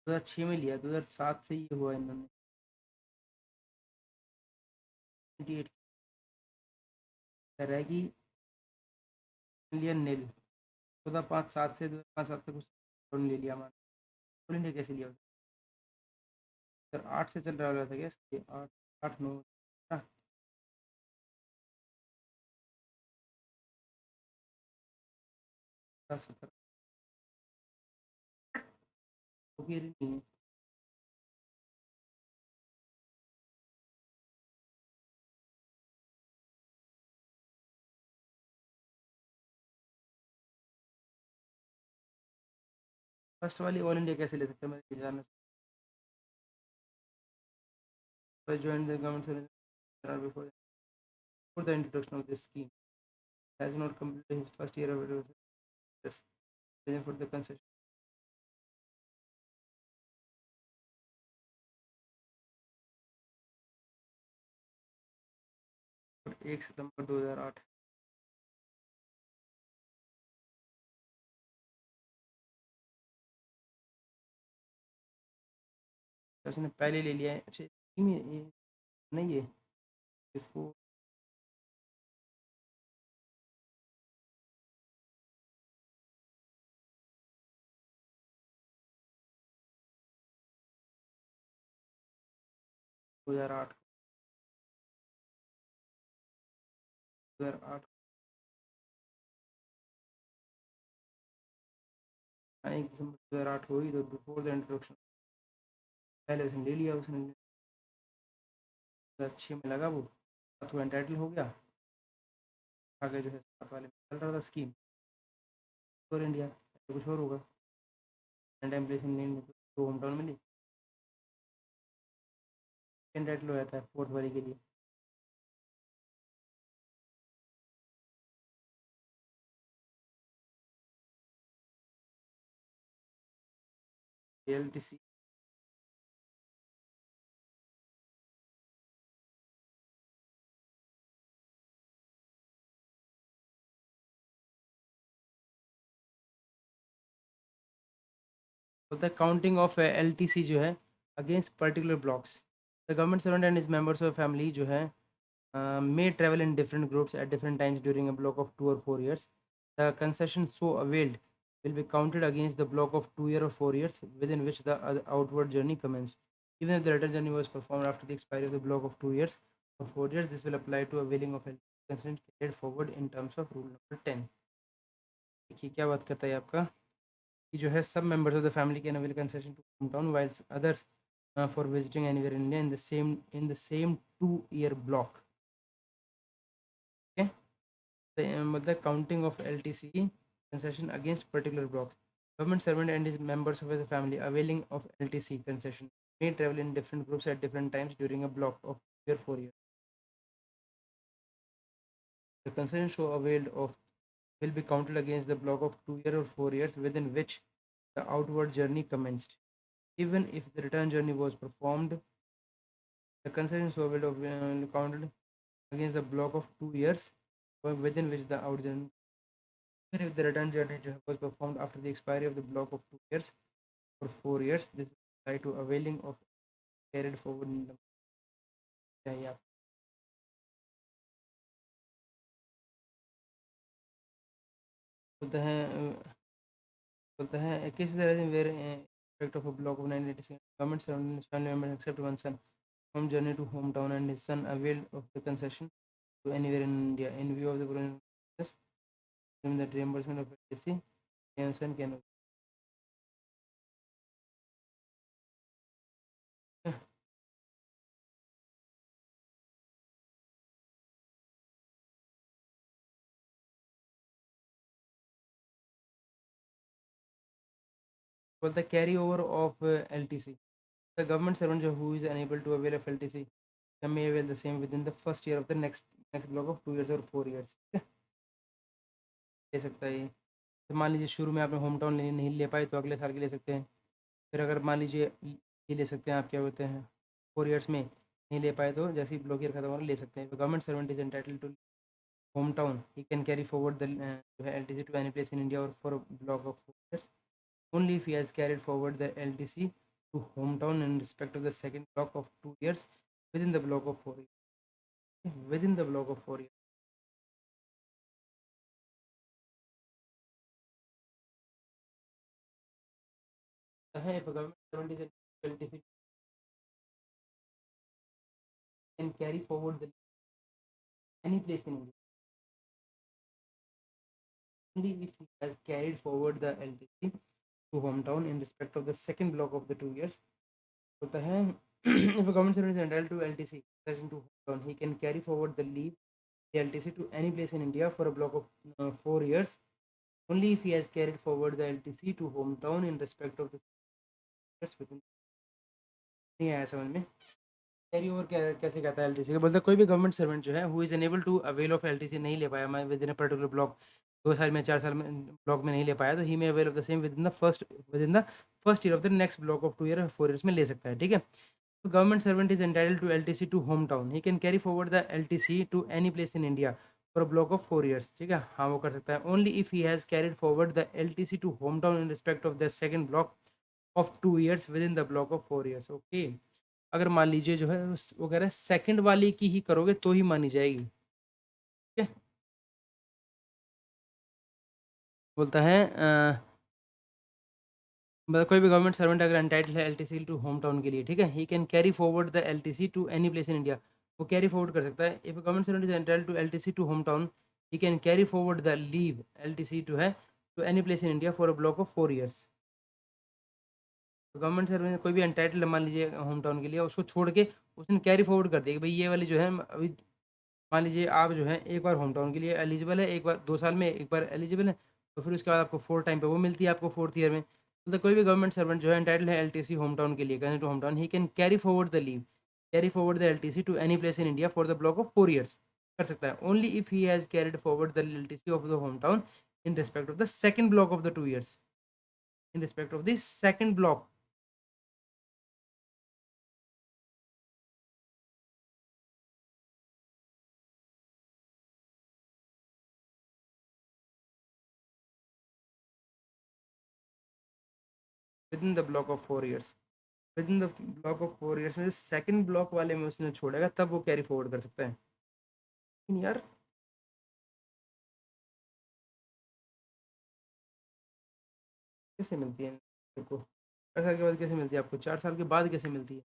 2006 में लिया, 2007 से ये हुआ इन्होंने 28 रहेगी, लिया नील, 14/5/7 से 2005-7 तक उस ले लिया हमारा, ऑल इंडिया कैसे लिया, 8 से चल रहा था क्या, 8 8 9 17 नहीं है। फर्स्ट वाली ऑल इंडिया कैसे ले सकते हैं, मैं ये जानना, joined the government service before the introduction of this scheme, has not completed his first year of service, for the concession, 1 सितंबर 2008, उसने पहले ले लिया है, अच्छा ये नहीं है बिफोर, दो हज़ार आठ 2008 1 दिसंबर 2008 हुई, तो बिफोर द इंट्रोडक्शन, पहले उसने ले लिया, उसने 2006 में लगा वो, अब तो एंटाइटल हो गया, आगे जो है 7 वाले में चल रहा था स्कीम और इंडिया, तो कुछ और होगा, तो होम टाउन में ली, एंटाइटल हो जाता है 4th वाले के लिए, एलटीसी। होता है काउंटिंग ऑफ एलटीसी जो है against particular blocks, the government servant and his members of family जो है may travel in different groups at different times during a block of 2 or 4 years. The concession so availed will be counted against the block of 2 year or 4 years within which the outward journey commenced. Even if the return journey was performed after the expiry of the block of 2 years or 4 years, this will apply to availing of consent carried forward in terms of rule number 10. देखिए क्या बात करता है आपका कि जो है सब members of the family can avail concession to home town while others for visiting anywhere in India in the same 2 year block. Okay, मतलब counting of LTC concession against particular blocks. Government servant and his members of his family availing of LTC concession may travel in different groups at different times during a block of 4 years. The concession so availed of will be counted against the block of 2 year or 4 years within which the outward journey commenced. Even if the return journey was performed, the concession so availed of counted against the block of 2 years within which the outward journey. Even if the return journey was performed after the expiry of the block of 2 years or 4 years, this will apply to availing of carried forward in the चाहिए आप बोलता है किसी तरह से where effect of a block of 1986 government surrounding his family members except one son from journey to hometown and his son availed of the concession to anywhere in India in view of the process that reimbursement of LTC and son can बोलता है carry over of LTC. The government servant who is unable to avail of LTC may avail the same within the first year of the next block of 2 years or 4 years. ले सकता है ये. तो मान लीजिए शुरू में आपने होम टाउन नहीं ले पाए तो अगले साल के ले सकते हैं. फिर अगर मान लीजिए ये ले सकते हैं आप क्या बोलते हैं 4 years में नहीं ले पाए तो जैसे ही ब्लॉक ईयर खत्म हो ले सकते हैं. Government servant is entitle to home town he can carry forward the जो है LTC to any place in India और for block of 4 years only if he has carried forward the LTC to hometown in respect of the second block of 2 years within the block of 4 years. Within the block of 4 years. If a government servant is LTC can carry forward the any place in India only if he has carried forward the LTC to hometown in respect of the second block of the 2 years. होता है if a government servant is entitled to LTC concession to hometown, he can carry forward the leave the LTC to any place in India for a block of 4 years only if he has carried forward the LTC to hometown in respect of the years within. नहीं आया समझ में. कैरी ओवर कैसे कहता है LTC का बोलता है कोई भी गवर्नमेंट सर्वेंट जो है who is unable to avail of LTC नहीं ले पाया मैं within a particular block 2 साल में 4 साल में ब्लॉक में नहीं ले पाया तो he may avail of the same within the first year of the next block of 2 year और 4 years में ले सकता है. ठीक है. तो government servant is entitle to LTC to home town he can carry forward the LTC to any place in India for a block of 4 years. ठीक है हाँ वो कर सकता है only if he has carried forward the LTC to home town in respect of the second block of 2 years within the block of 4 years. Okay. अगर मान लीजिए जो है वो कह रहे हैं सेकेंड वाली की ही करोगे तो ही मानी जाएगी. ठीक है. बोलता है मतलब कोई भी गवर्नमेंट सर्वेंट अगर एंटाइटल है LTC टू होम टाउन के लिए. ठीक है. He can carry forward the LTC to any place in India. वो कैरी फॉरवर्ड कर सकता है. If government servant is entitle to LTC to home town he can carry forward the leave LTC to है to any place in India for a block of 4 years. तो गवर्नमेंट सर्वेंट कोई भी एंटाइटल मान लीजिए होम टाउन के लिए उसको छोड़ के उसने कैरी फॉरवर्ड कर दिया कि भाई ये वाली जो है अभी मान लीजिए आप जो है एक बार होम टाउन के लिए एलिजिबल है एक बार 2 साल में एक बार एलिजिबल है तो फिर उसके बाद आपको 4 टाइम पे वो मिलती है आपको 4th ईयर में. मतलब कोई भी गवर्नमेंट सर्वेंट जो है एंटाइटल है LTC होम टाउन के लिए कहने to home town he can carry forward the leave carry forward the LTC to any place in India for the block of 4 years. कर सकता है only if he has carried forward the LTC of the home town in respect of the second block of the 2 years. In respect of the second block within the block of 4 years. Within the block of 4 years में सेकेंड ब्लॉक वाले में उसने छोड़ेगा तब वो कैरी फॉरवर्ड कर सकता है. लेकिन यार कैसे मिलती है मेरे को 4 साल के बाद कैसे मिलती है आपको 4 साल के बाद कैसे मिलती है.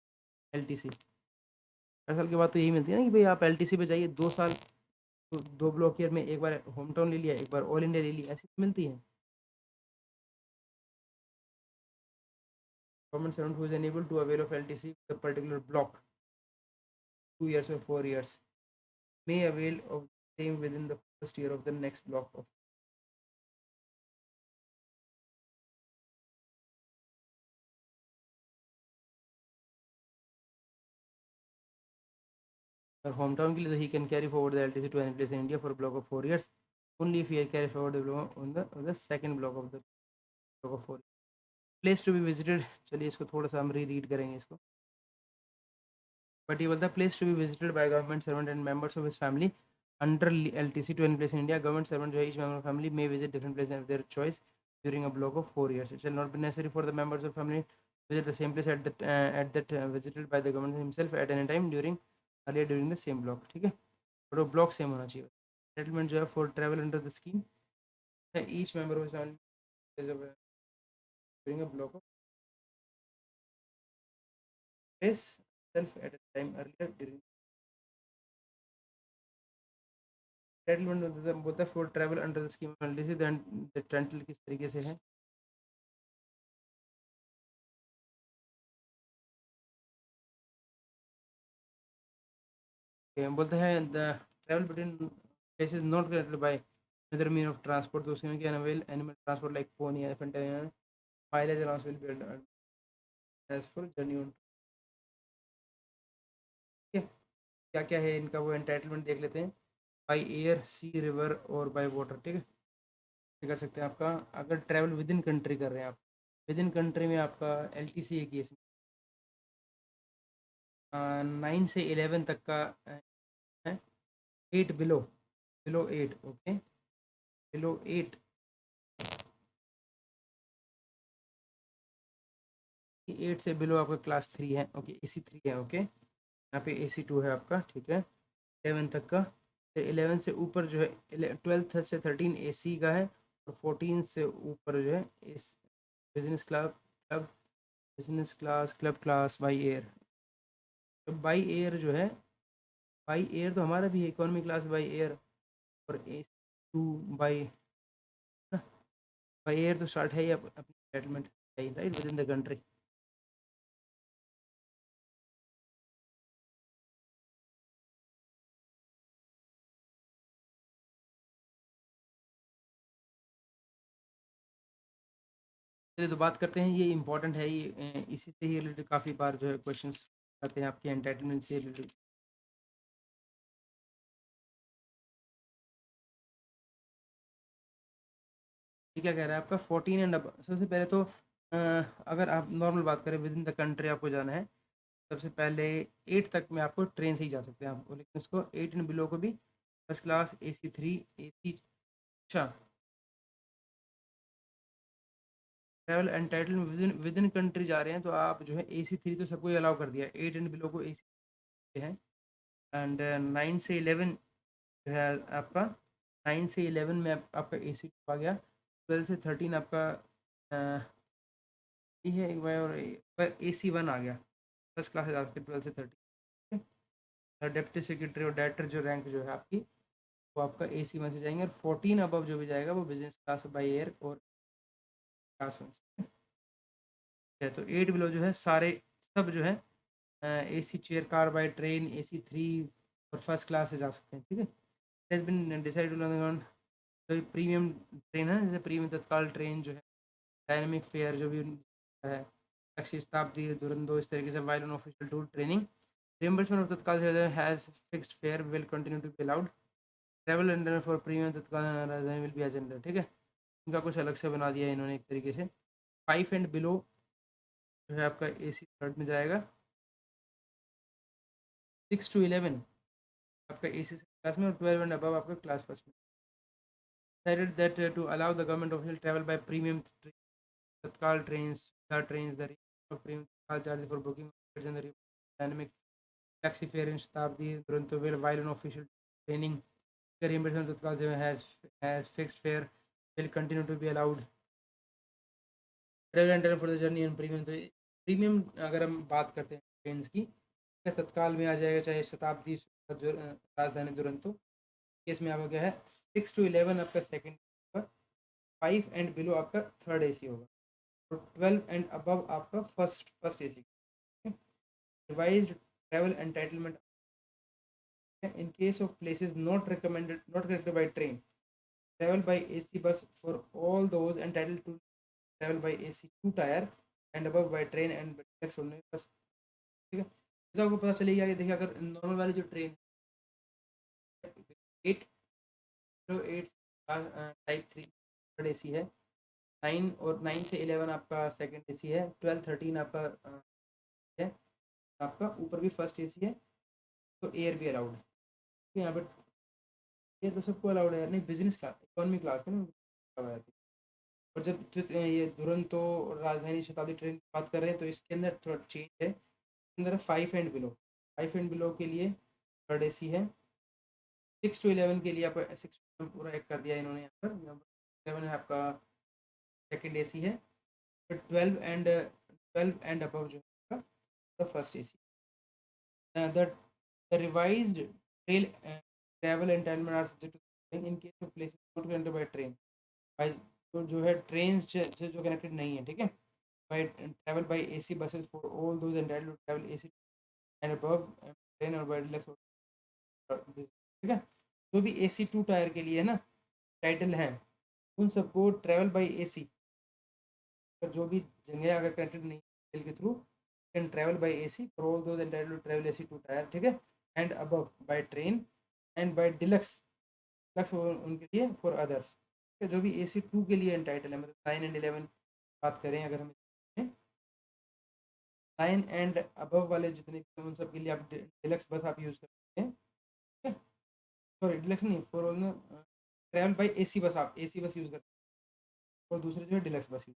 LTC। 4 साल के बाद तो यही मिलती है ना कि भाई आप LTC पे जाइए 2 साल, तो 2 ब्लॉक ईयर में एक बार होम टाउन ले लिया, एक बार ऑल इंडिया ले लिया, ऐसी मिलती है। Government servant who is unable to avail of LTC with a particular block 2 years or 4 years may avail of the same within the first year of the next block of। For hometown के लिए तो he can carry forward the LTC to any place in India for a block of 4 years only if he carry forward the block on the second block of the block of 4 place to be visited। चलिए इसको थोड़ा सा हम रीड करेंगे इसको। But he was the place to be visited by government servant and members of his family under LTC to any place in India। Government servant जो है each member of family may visit different places of their choice during a block of 4 years। It shall not be necessary for the members of family to visit the same place at that visited by the government himself at any time during earlier during the same block। ठीक है, और वो ब्लॉक सेम होना चाहिए। सेटलमेंट जो है for travel under the scheme है each member of family during a block of place self at a time earlier during settlement बोलता है for travel under the scheme of LTC। Then rental किस तरीके से है, बोलते हैं the travel between places not connected by other mean of transport, तो उसमें can avail animal transport like pony elephant mileage allowance will be as for journey on. ठीक है, क्या क्या है इनका वो एंटाइटलमेंट देख लेते हैं। बाई एयर, सी, रिवर और बाई वाटर। ठीक है, ये कर सकते हैं। आपका अगर ट्रैवल विद इन कंट्री कर रहे हैं आप, विद इन कंट्री में आपका LTC है केस 9 से 11 तक का है। 8 बिलो, बिलो 8, ओके, बिलो 8, 8 से बिलो आपका क्लास 3 है, ओके, AC 3 है, ओके, यहाँ पे AC 2 है आपका। ठीक है, 11 तक का। फिर 11 से ऊपर जो है 12 से 13 AC का है, और 14 से ऊपर जो है business club club business class club class by air. तो बाई एयर जो है, बाई एयर तो हमारा भी है, इकोनॉमी क्लास बाई एयर, और AC 2 बाई बाई एयर तो स्टार्ट है ही अपनी सेटलमेंट है right with in the country. चलिए तो बात करते हैं, ये इंपॉर्टेंट है, ये इसी से ही रिलेटेड काफ़ी बार जो है क्वेश्चंस आते हैं आपके एंटाइटलमेंट से रिलेटेड। ये क्या कह रहा है आपका 14 एंड अब। सबसे पहले तो अगर आप नॉर्मल बात करें विद इन द कंट्री आपको जाना है, सबसे पहले 8 तक में आपको ट्रेन से ही जा सकते हैं आप, लेकिन उसको 8 एंड बिलो को भी फर्स्ट क्लास AC 3 AC। अच्छा, travel entitle within country जा रहे हैं तो आप जो है AC 3 तो सबको ही अलाउ कर दिया, 8 एंड बिलो को AC है। एंड 9 से 11 जो है आपका, 9 से 11 में आपका AC 2 आ गया। 12 से 13 आपका ये है एक बार, और AC 1 आ गया, फर्स्ट क्लास है आपके 12 से 13। डिप्टी सेक्रेटरी और डायरेक्टर जो रैंक जो है आपकी, वो आपका AC 1 से जाएंगे, और 14 अबव जो भी जाएगा वो बिजनेस क्लास बाई एयर और क्लास 1 से है। तो 8 बिलो जो है सारे सब जो है AC chair car by train AC 3 और फर्स्ट क्लास से जा सकते हैं। ठीक है, हैज़ बिन डिसाइडेड ऑन तो प्रीमियम ट्रेन है, जैसे प्रीमियम तत्काल ट्रेन जो है, डायनेमिक फेयर जो भी है, टैक्सी शताब्दी दुरंतो, इस तरीके से while on official tour training reimbursement of Tatkal has fixed fare will continue to be allowed. Travel under for premium Tatkal Rajdhani will be एजेंडर। ठीक है, इनका कुछ अलग से बना दिया है इन्होंने एक तरीके से। 5 एंड बिलो जो है आपका AC 3 में जाएगा। 6 to 11 आपका AC क्लास में, और 12 एंड अबव आपका क्लास फर्स्ट में। Decided that to allow the government official travel by premium Tatkal trains, the trains, the of premium Tatkal charges for booking and the dynamic taxi fare in Shatabdi, Duranto while on official training, the reimbursement Tatkal has fixed fare will continue to be allowed। Travel and for the journey and premium, तो प्रीमियम अगर हम बात करते हैं ट्रेन की, तत्काल में आ जाएगा, चाहे शताब्दी राजधानी दुरंतो। केस में आपका क्या है, 6 to 11 आपका सेकंड होगा, 5 एंड बिलो आपका थर्ड एसी होगा, और 12 एंड अबव आपका first first AC. Revised travel entitlement in case of places not connected by train, travel by AC bus for all those entitled to travel by AC 2 tier and above by train and deluxe only bus। ठीक है, तो आपको पता चलेगा कि देखिए अगर नॉर्मल वाली जो ट्रेन 808 टाइप 3 थर्ड एसी है, 9 और 9 से 11 आपका सेकंड एसी है, 12 13 आपका है, आपका ऊपर भी फर्स्ट एसी है, तो एयर भी अलाउड है। तो यहाँ पर ये तो सबको अलाउड है यार, नहीं बिजनेस क्लास इकोनॉमी क्लास में ना। और जब ये दुरंतो और राजधानी शताब्दी ट्रेन की बात कर रहे हैं तो इसके अंदर थोड़ा चेंज है, इसके अंदर 5 एंड बिलो, 5 एंड बिलो के लिए थर्ड एसी है, 6 to 11 के लिए आपका 6 पूरा एक कर दिया इन्होंने यहाँ पर 11 है आपका सेकेंड एसी है, फिर 12 एंड अबव जो है आपका first AC. The revised travel entitlement are subject to in case of places not connected by train, by तो जो है ट्रेन से जो कनेक्टेड नहीं है, ठीक है, by travel by AC buses for all those entitled to travel AC and above train और बाय डिलक्स, ठीक है। जो भी एसी 2 टायर के लिए है ना टाइटल है, उन सबको ट्रैवल बाय एसी, पर जो भी जगह अगर कनेक्टेड नहीं रेल के थ्रू, can travel by AC for all those entitled to travel AC 2 tier, ठीक है, and above by train and by deluxe, deluxe उनके लिए फॉर अदर्स। जो भी एसी 2 के लिए एंटाइटल है, मतलब 9 एंड 11 बात करें अगर हम 9 एंड अबव वाले जितने भी उन सब के लिए आप डिलक्स बस आप यूज़ कर सकते हैं, ठीक है। सॉरी डिलक्स नहीं, फॉर ट्रैवल बाय एसी बस, आप एसी बस यूज़ कर सकते हैं, और दूसरे जो है डिलक्स बस use.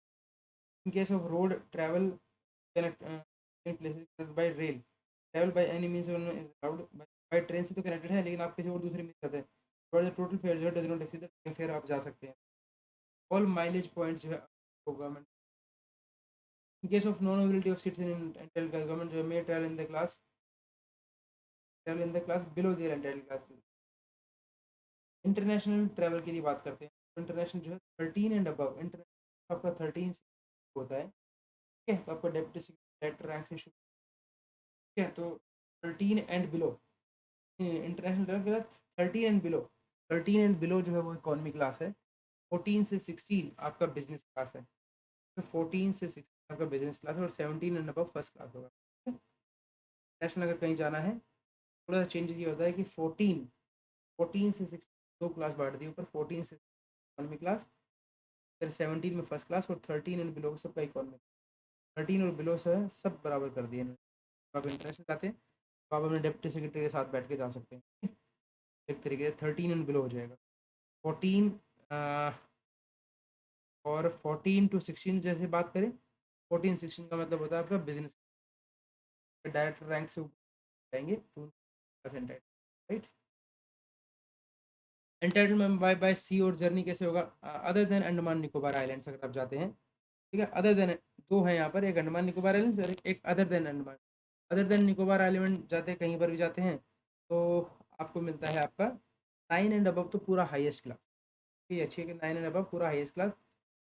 In case of road travel connect in places bye rail, travel by any means is allowed, by train से तो कनेक्टेड है लेकिन आप किसी और दूसरे मींस करते हैं, बट टोटल फेयर जो है does not exceed the fair, आप जा सकते हैं। ऑल माइलेज पॉइंट जो है government, in case of non-mobility of citizen entitled government जो may travel in the class below their entitled class। International travel के लिए बात करते हैं, इंटरनेशनल जो है 13 एंड अबव, इंटरनेशनल आपका 13 से होता है, ठीक है, तो आपका डेप्यूटी सेक्रेटरी रैंक से शुरू, ठीक है, तो 13 एंड बिलो इंटरनेशनल ट्रैवल के बाद 13 एंड बिलो, 13 एंड बिलो जो है वो इकोनॉमी क्लास है, 14 से 16 आपका बिजनेस क्लास है, तो 14 से 16 आपका बिजनेस क्लास है, और 17 एंड अबव फर्स्ट क्लास होगा। नेशनल अगर कहीं जाना है थोड़ा सा चेंजेस ये होता है कि 14 से 16 दो क्लास बांट दी ऊपर, 14 से इकोनॉमी क्लास, फिर 17 में फर्स्ट क्लास, और 13 एंड बिलो सबका इकोनॉमी, 13 और बिलो से सब बराबर कर दिए। आप इंटरेस्ट जाते हैं तो आप अपने डिप्टी सेक्रेटरी के साथ बैठ के जा सकते हैं, एक तरीके से 13 एंड बिलो हो जाएगा। 14 और 14 to 16 जैसे बात करें, 14-16 का मतलब होता है आपका बिजनेस, डायरेक्टर रैंक से ऊपर जाएंगे तो राइट। एंटाइटलमेंट बाय सी और जर्नी कैसे होगा, other than Andaman Nicobar islands अगर आप जाते हैं, ठीक है, अदर देन दो हैं यहाँ पर, एक अंडमान निकोबार आइलैंड और एक other than Andaman. Other than Nicobar island जाते कहीं पर भी जाते हैं तो आपको मिलता है आपका 9 एंड अबव, तो पूरा हाईएस्ट क्लास, ये अच्छी है कि 9 एंड अबव पूरा हाईएस्ट क्लास।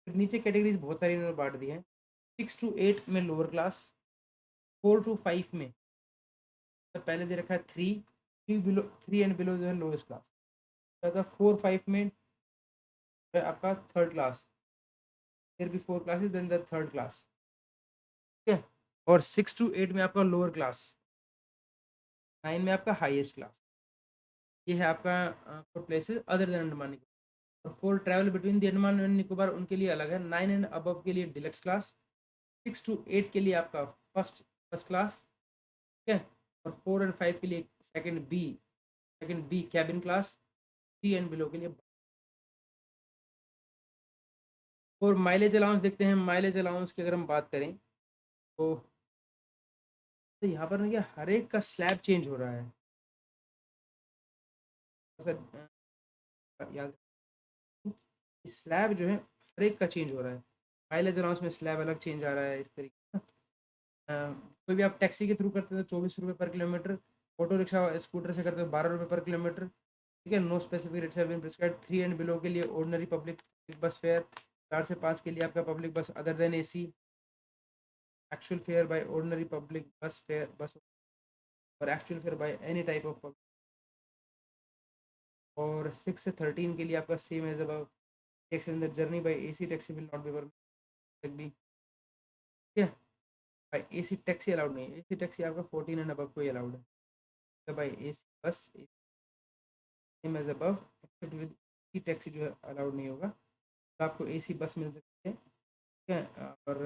फिर नीचे कैटेगरीज बहुत सारी इन्होंने बांट दी हैं, 6 to 8 में लोअर क्लास, 4 to 5 में तो पहले दे रखा है 3 एंड बिलो जो है लोएस्ट क्लास, 4-5 में आपका थर्ड क्लास, फिर भी 4 classes then the third class, ठीक है, और 6 to 8 में आपका लोअर क्लास, 9 में आपका हाईएस्ट क्लास। ये है आपका for places other than Andaman Nicobar. और for travel between the Andaman and Nicobar उनके लिए अलग है, 9 एंड अबव के लिए डिलक्स क्लास, 6 to 8 के लिए आपका फर्स्ट फर्स्ट क्लास, ठीक है, और 4 एंड 5 के लिए second B cabin class, 3 and below के लिए। और माइलेज अलाउंस देखते हैं, माइलेज अलाउंस की अगर हम बात करें तो यहाँ पर ना हर एक का स्लैब चेंज हो रहा है, याद स्लैब जो है हर एक का चेंज हो रहा है, माइलेज अलाउंस में स्लैब अलग चेंज आ रहा है इस तरीके से। कोई भी आप टैक्सी के थ्रू करते हो 24 रुपये पर किलोमीटर, ऑटो रिक्शा स्कूटर से करते हो 12 रुपये पर किलोमीटर, ठीक है। No specific rates have been prescribed. 3 and below के लिए ऑर्डिनरी पब्लिक बस फेयर, 4 से 5 के लिए आपका public bus other than AC, actual fare by ordinary public bus fare बस, और actual fare by any type of public. और 6 से 13 के लिए आपका same as above. Taxi in the journey by AC taxi will not be permitted, ठीक है। बाय एसी टैक्सी अलाउड नहीं है, एसी टैक्सी आपका 14 एंड अबव को ही अलाउड है। By AC bus same as above, except with AC taxi जो है अलाउड नहीं होगा, तो आपको एसी बस मिल सकती है, ठीक है। और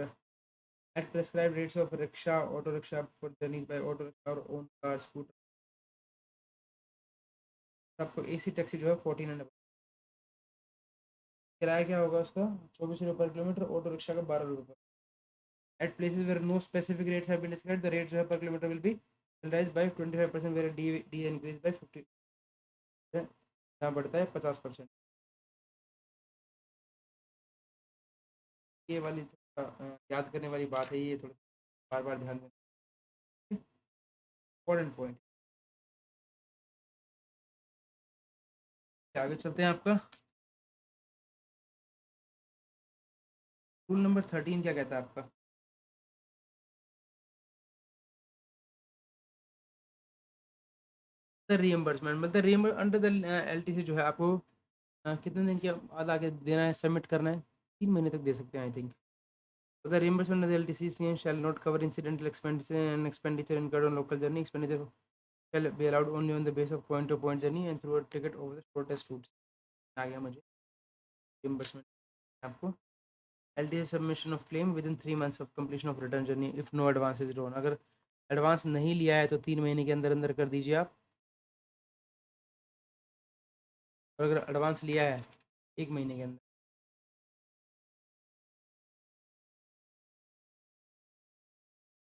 at prescribe rates of rickshaw auto rickshaw for journeys by auto rickshaw और ओन कार स्कूटर, आपको एसी टैक्सी जो है 14 एंड अबव। किराया क्या होगा उसका? 24 रुपये पर किलोमीटर, ऑटो रिक्शा का 12 रुपये। At places where no specific rates have been described, the rate जो है per kilometre will be rise by 25%, where the increase by 50, यहाँ बढ़ता है 50%। ये वाली याद करने वाली बात है, ये थोड़ा बार बार ध्यान देना इंपॉर्टेंट पॉइंट। आगे चलते हैं। आपका रूल नंबर 13 क्या कहता है आपका? द रीएम्बर्समेंट, मतलब रीएम्बर अंडर द एलटीसी जो है आपको कितने दिन के बाद आगे देना है, सबमिट करना है? 3 महीने तक दे सकते हैं I think. The reimbursement of the LTC shall not cover incidental expenditure and expenditure incurred on local journey, expenditure shall be allowed only on the base of point to point journey and through a ticket over the shortest routes। आ गया मुझे reimbursement आपको। LTC submission of claim within 3 months of completion of return journey if no advance is drawn। अगर एडवांस नहीं लिया है तो 3 महीने के अंदर अंदर कर दीजिए आप, और अगर एडवांस लिया है 1 महीने के अंदर।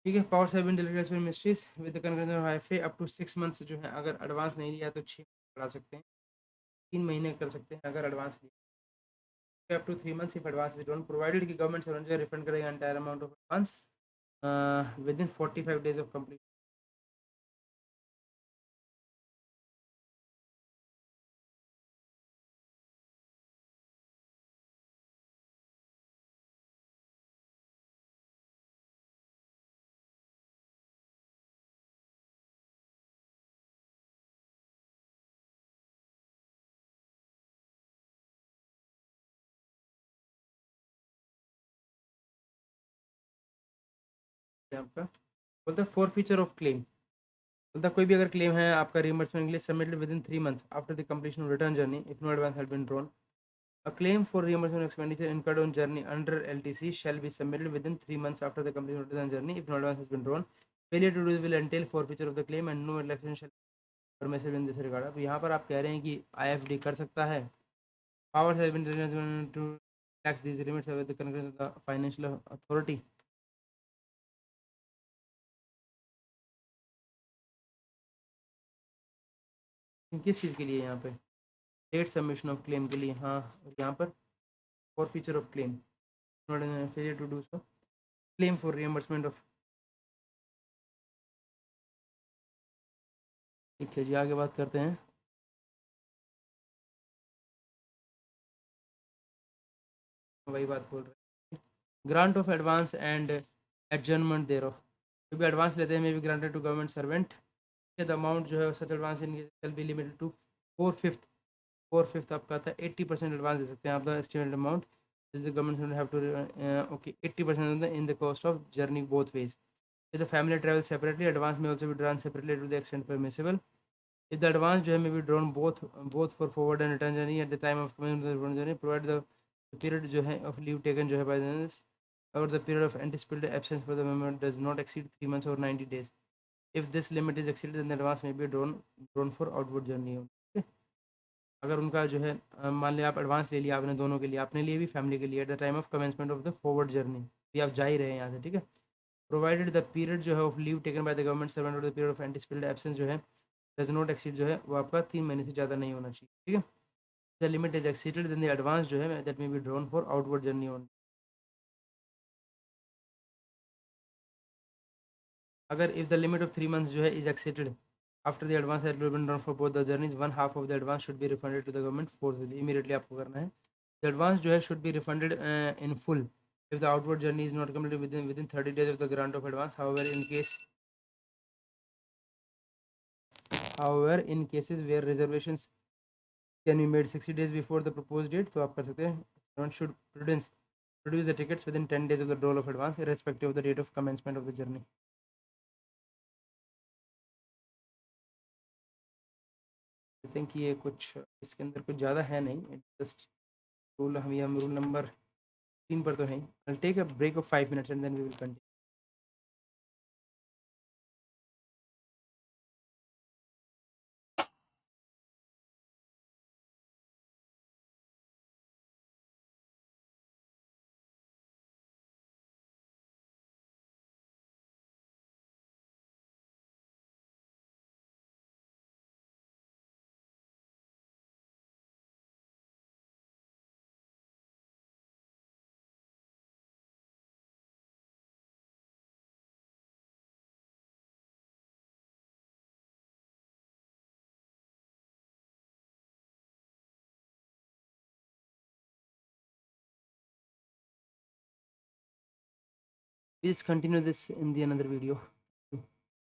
ठीक है। Power seven delivery mysteries with conclusion हाईफे अप टू 6 मंथ्स जो है, अगर एडवांस नहीं लिया तो 6 बढ़ा सकते हैं, 3 महीने कर सकते हैं अगर एडवांस लिया। Up to 3 months if advance is drawn, provided कि गवर्नमेंट से रिफंड करेगा entire amount of advance within 45 days of complete. आपका बोलते हैं फोर फीचर ऑफ क्लेम, मतलब कोई भी अगर क्लेम है आपका रिइंबर्समेंट के लिए, submitted within 3 months after the completion of return journey if no advance has been drawn. A claim for reimbursement expenditure incurred on journey under LTC shall be submitted within 3 months after the completion of return journey if no advance has been drawn. Failure to do will entail forfeiture of the claim and no relaxation shall permissible in this regard. अब यहाँ पर आप कह रहे हैं कि आईएफडी कर सकता है, powers have been to tax these limits with the conclusion of the financial authority. किस चीज़ के लिए यहाँ पे? लेट सबमिशन ऑफ क्लेम के लिए, हाँ। यहाँ पर forfeiture of claim not failure to do so, claim for reimbursement of. ठीक है जी, आगे बात करते हैं। वही बात बोल रहे हैं, grant of advance and adjournment there of. जो भी एडवांस लेते हैं may be granted to government servant, the amount जो है such advance in shall be limited to 4/5। 4/5 आपका था 80% एडवांस दे सकते हैं आप, the estimated amount the government have to okay 80% in the cost of journey both ways. If the family travel separately, advance may also be drawn separately to the extent permissible. If the advance जो है may be drawn both for forward and return journey at the time of commencement of the return journey, provide the period जो है of leave taken जो है by the or the period of anticipated absence for the member does not exceed 3 months or 90 days. If this limit is exceeded, then the advance may be drawn for outward journey। Okay? अगर उनका जो है मान लिया आप एडवांस ले लिया आपने दोनों के लिए, अपने लिए भी फैमिली के लिए, eight the time of commencement of the forward journey, भी आप जा ही रहे हैं यहाँ से, ठीक है। प्रोवाइडेड द पीरियड जो है of leave taken by the government servant और the period of anticipated absence जो है डज नॉट एक्सीड जो है वो आपका 3 महीने से ज़्यादा नहीं होना चाहिए, ठीक है। The limit is exceeded then the advance जो है that may be drawn for outward journey on. अगर if the limit of 3 months जो है is exceeded after the advance had been drawn for both the journeys, one half of the advance should be refunded to the government forcefully. Immediately आपको करना है। द एडवांस जो है should be refunded in full if the outward journey is not completed within 30 days of the grant of advance. However, in cases where reservations can be made 60 days before the proposed date, तो आप कर सकते हैं one should produce the tickets within 10 days of the drawal of advance irrespective of the date of commencement of the journey. I think ये कुछ इसके अंदर कुछ ज़्यादा है नहीं, जस्ट हम रूल नंबर 3 पर तो है। I'll take a break of 5 minutes and then we will continue. We'll continue this in the another video.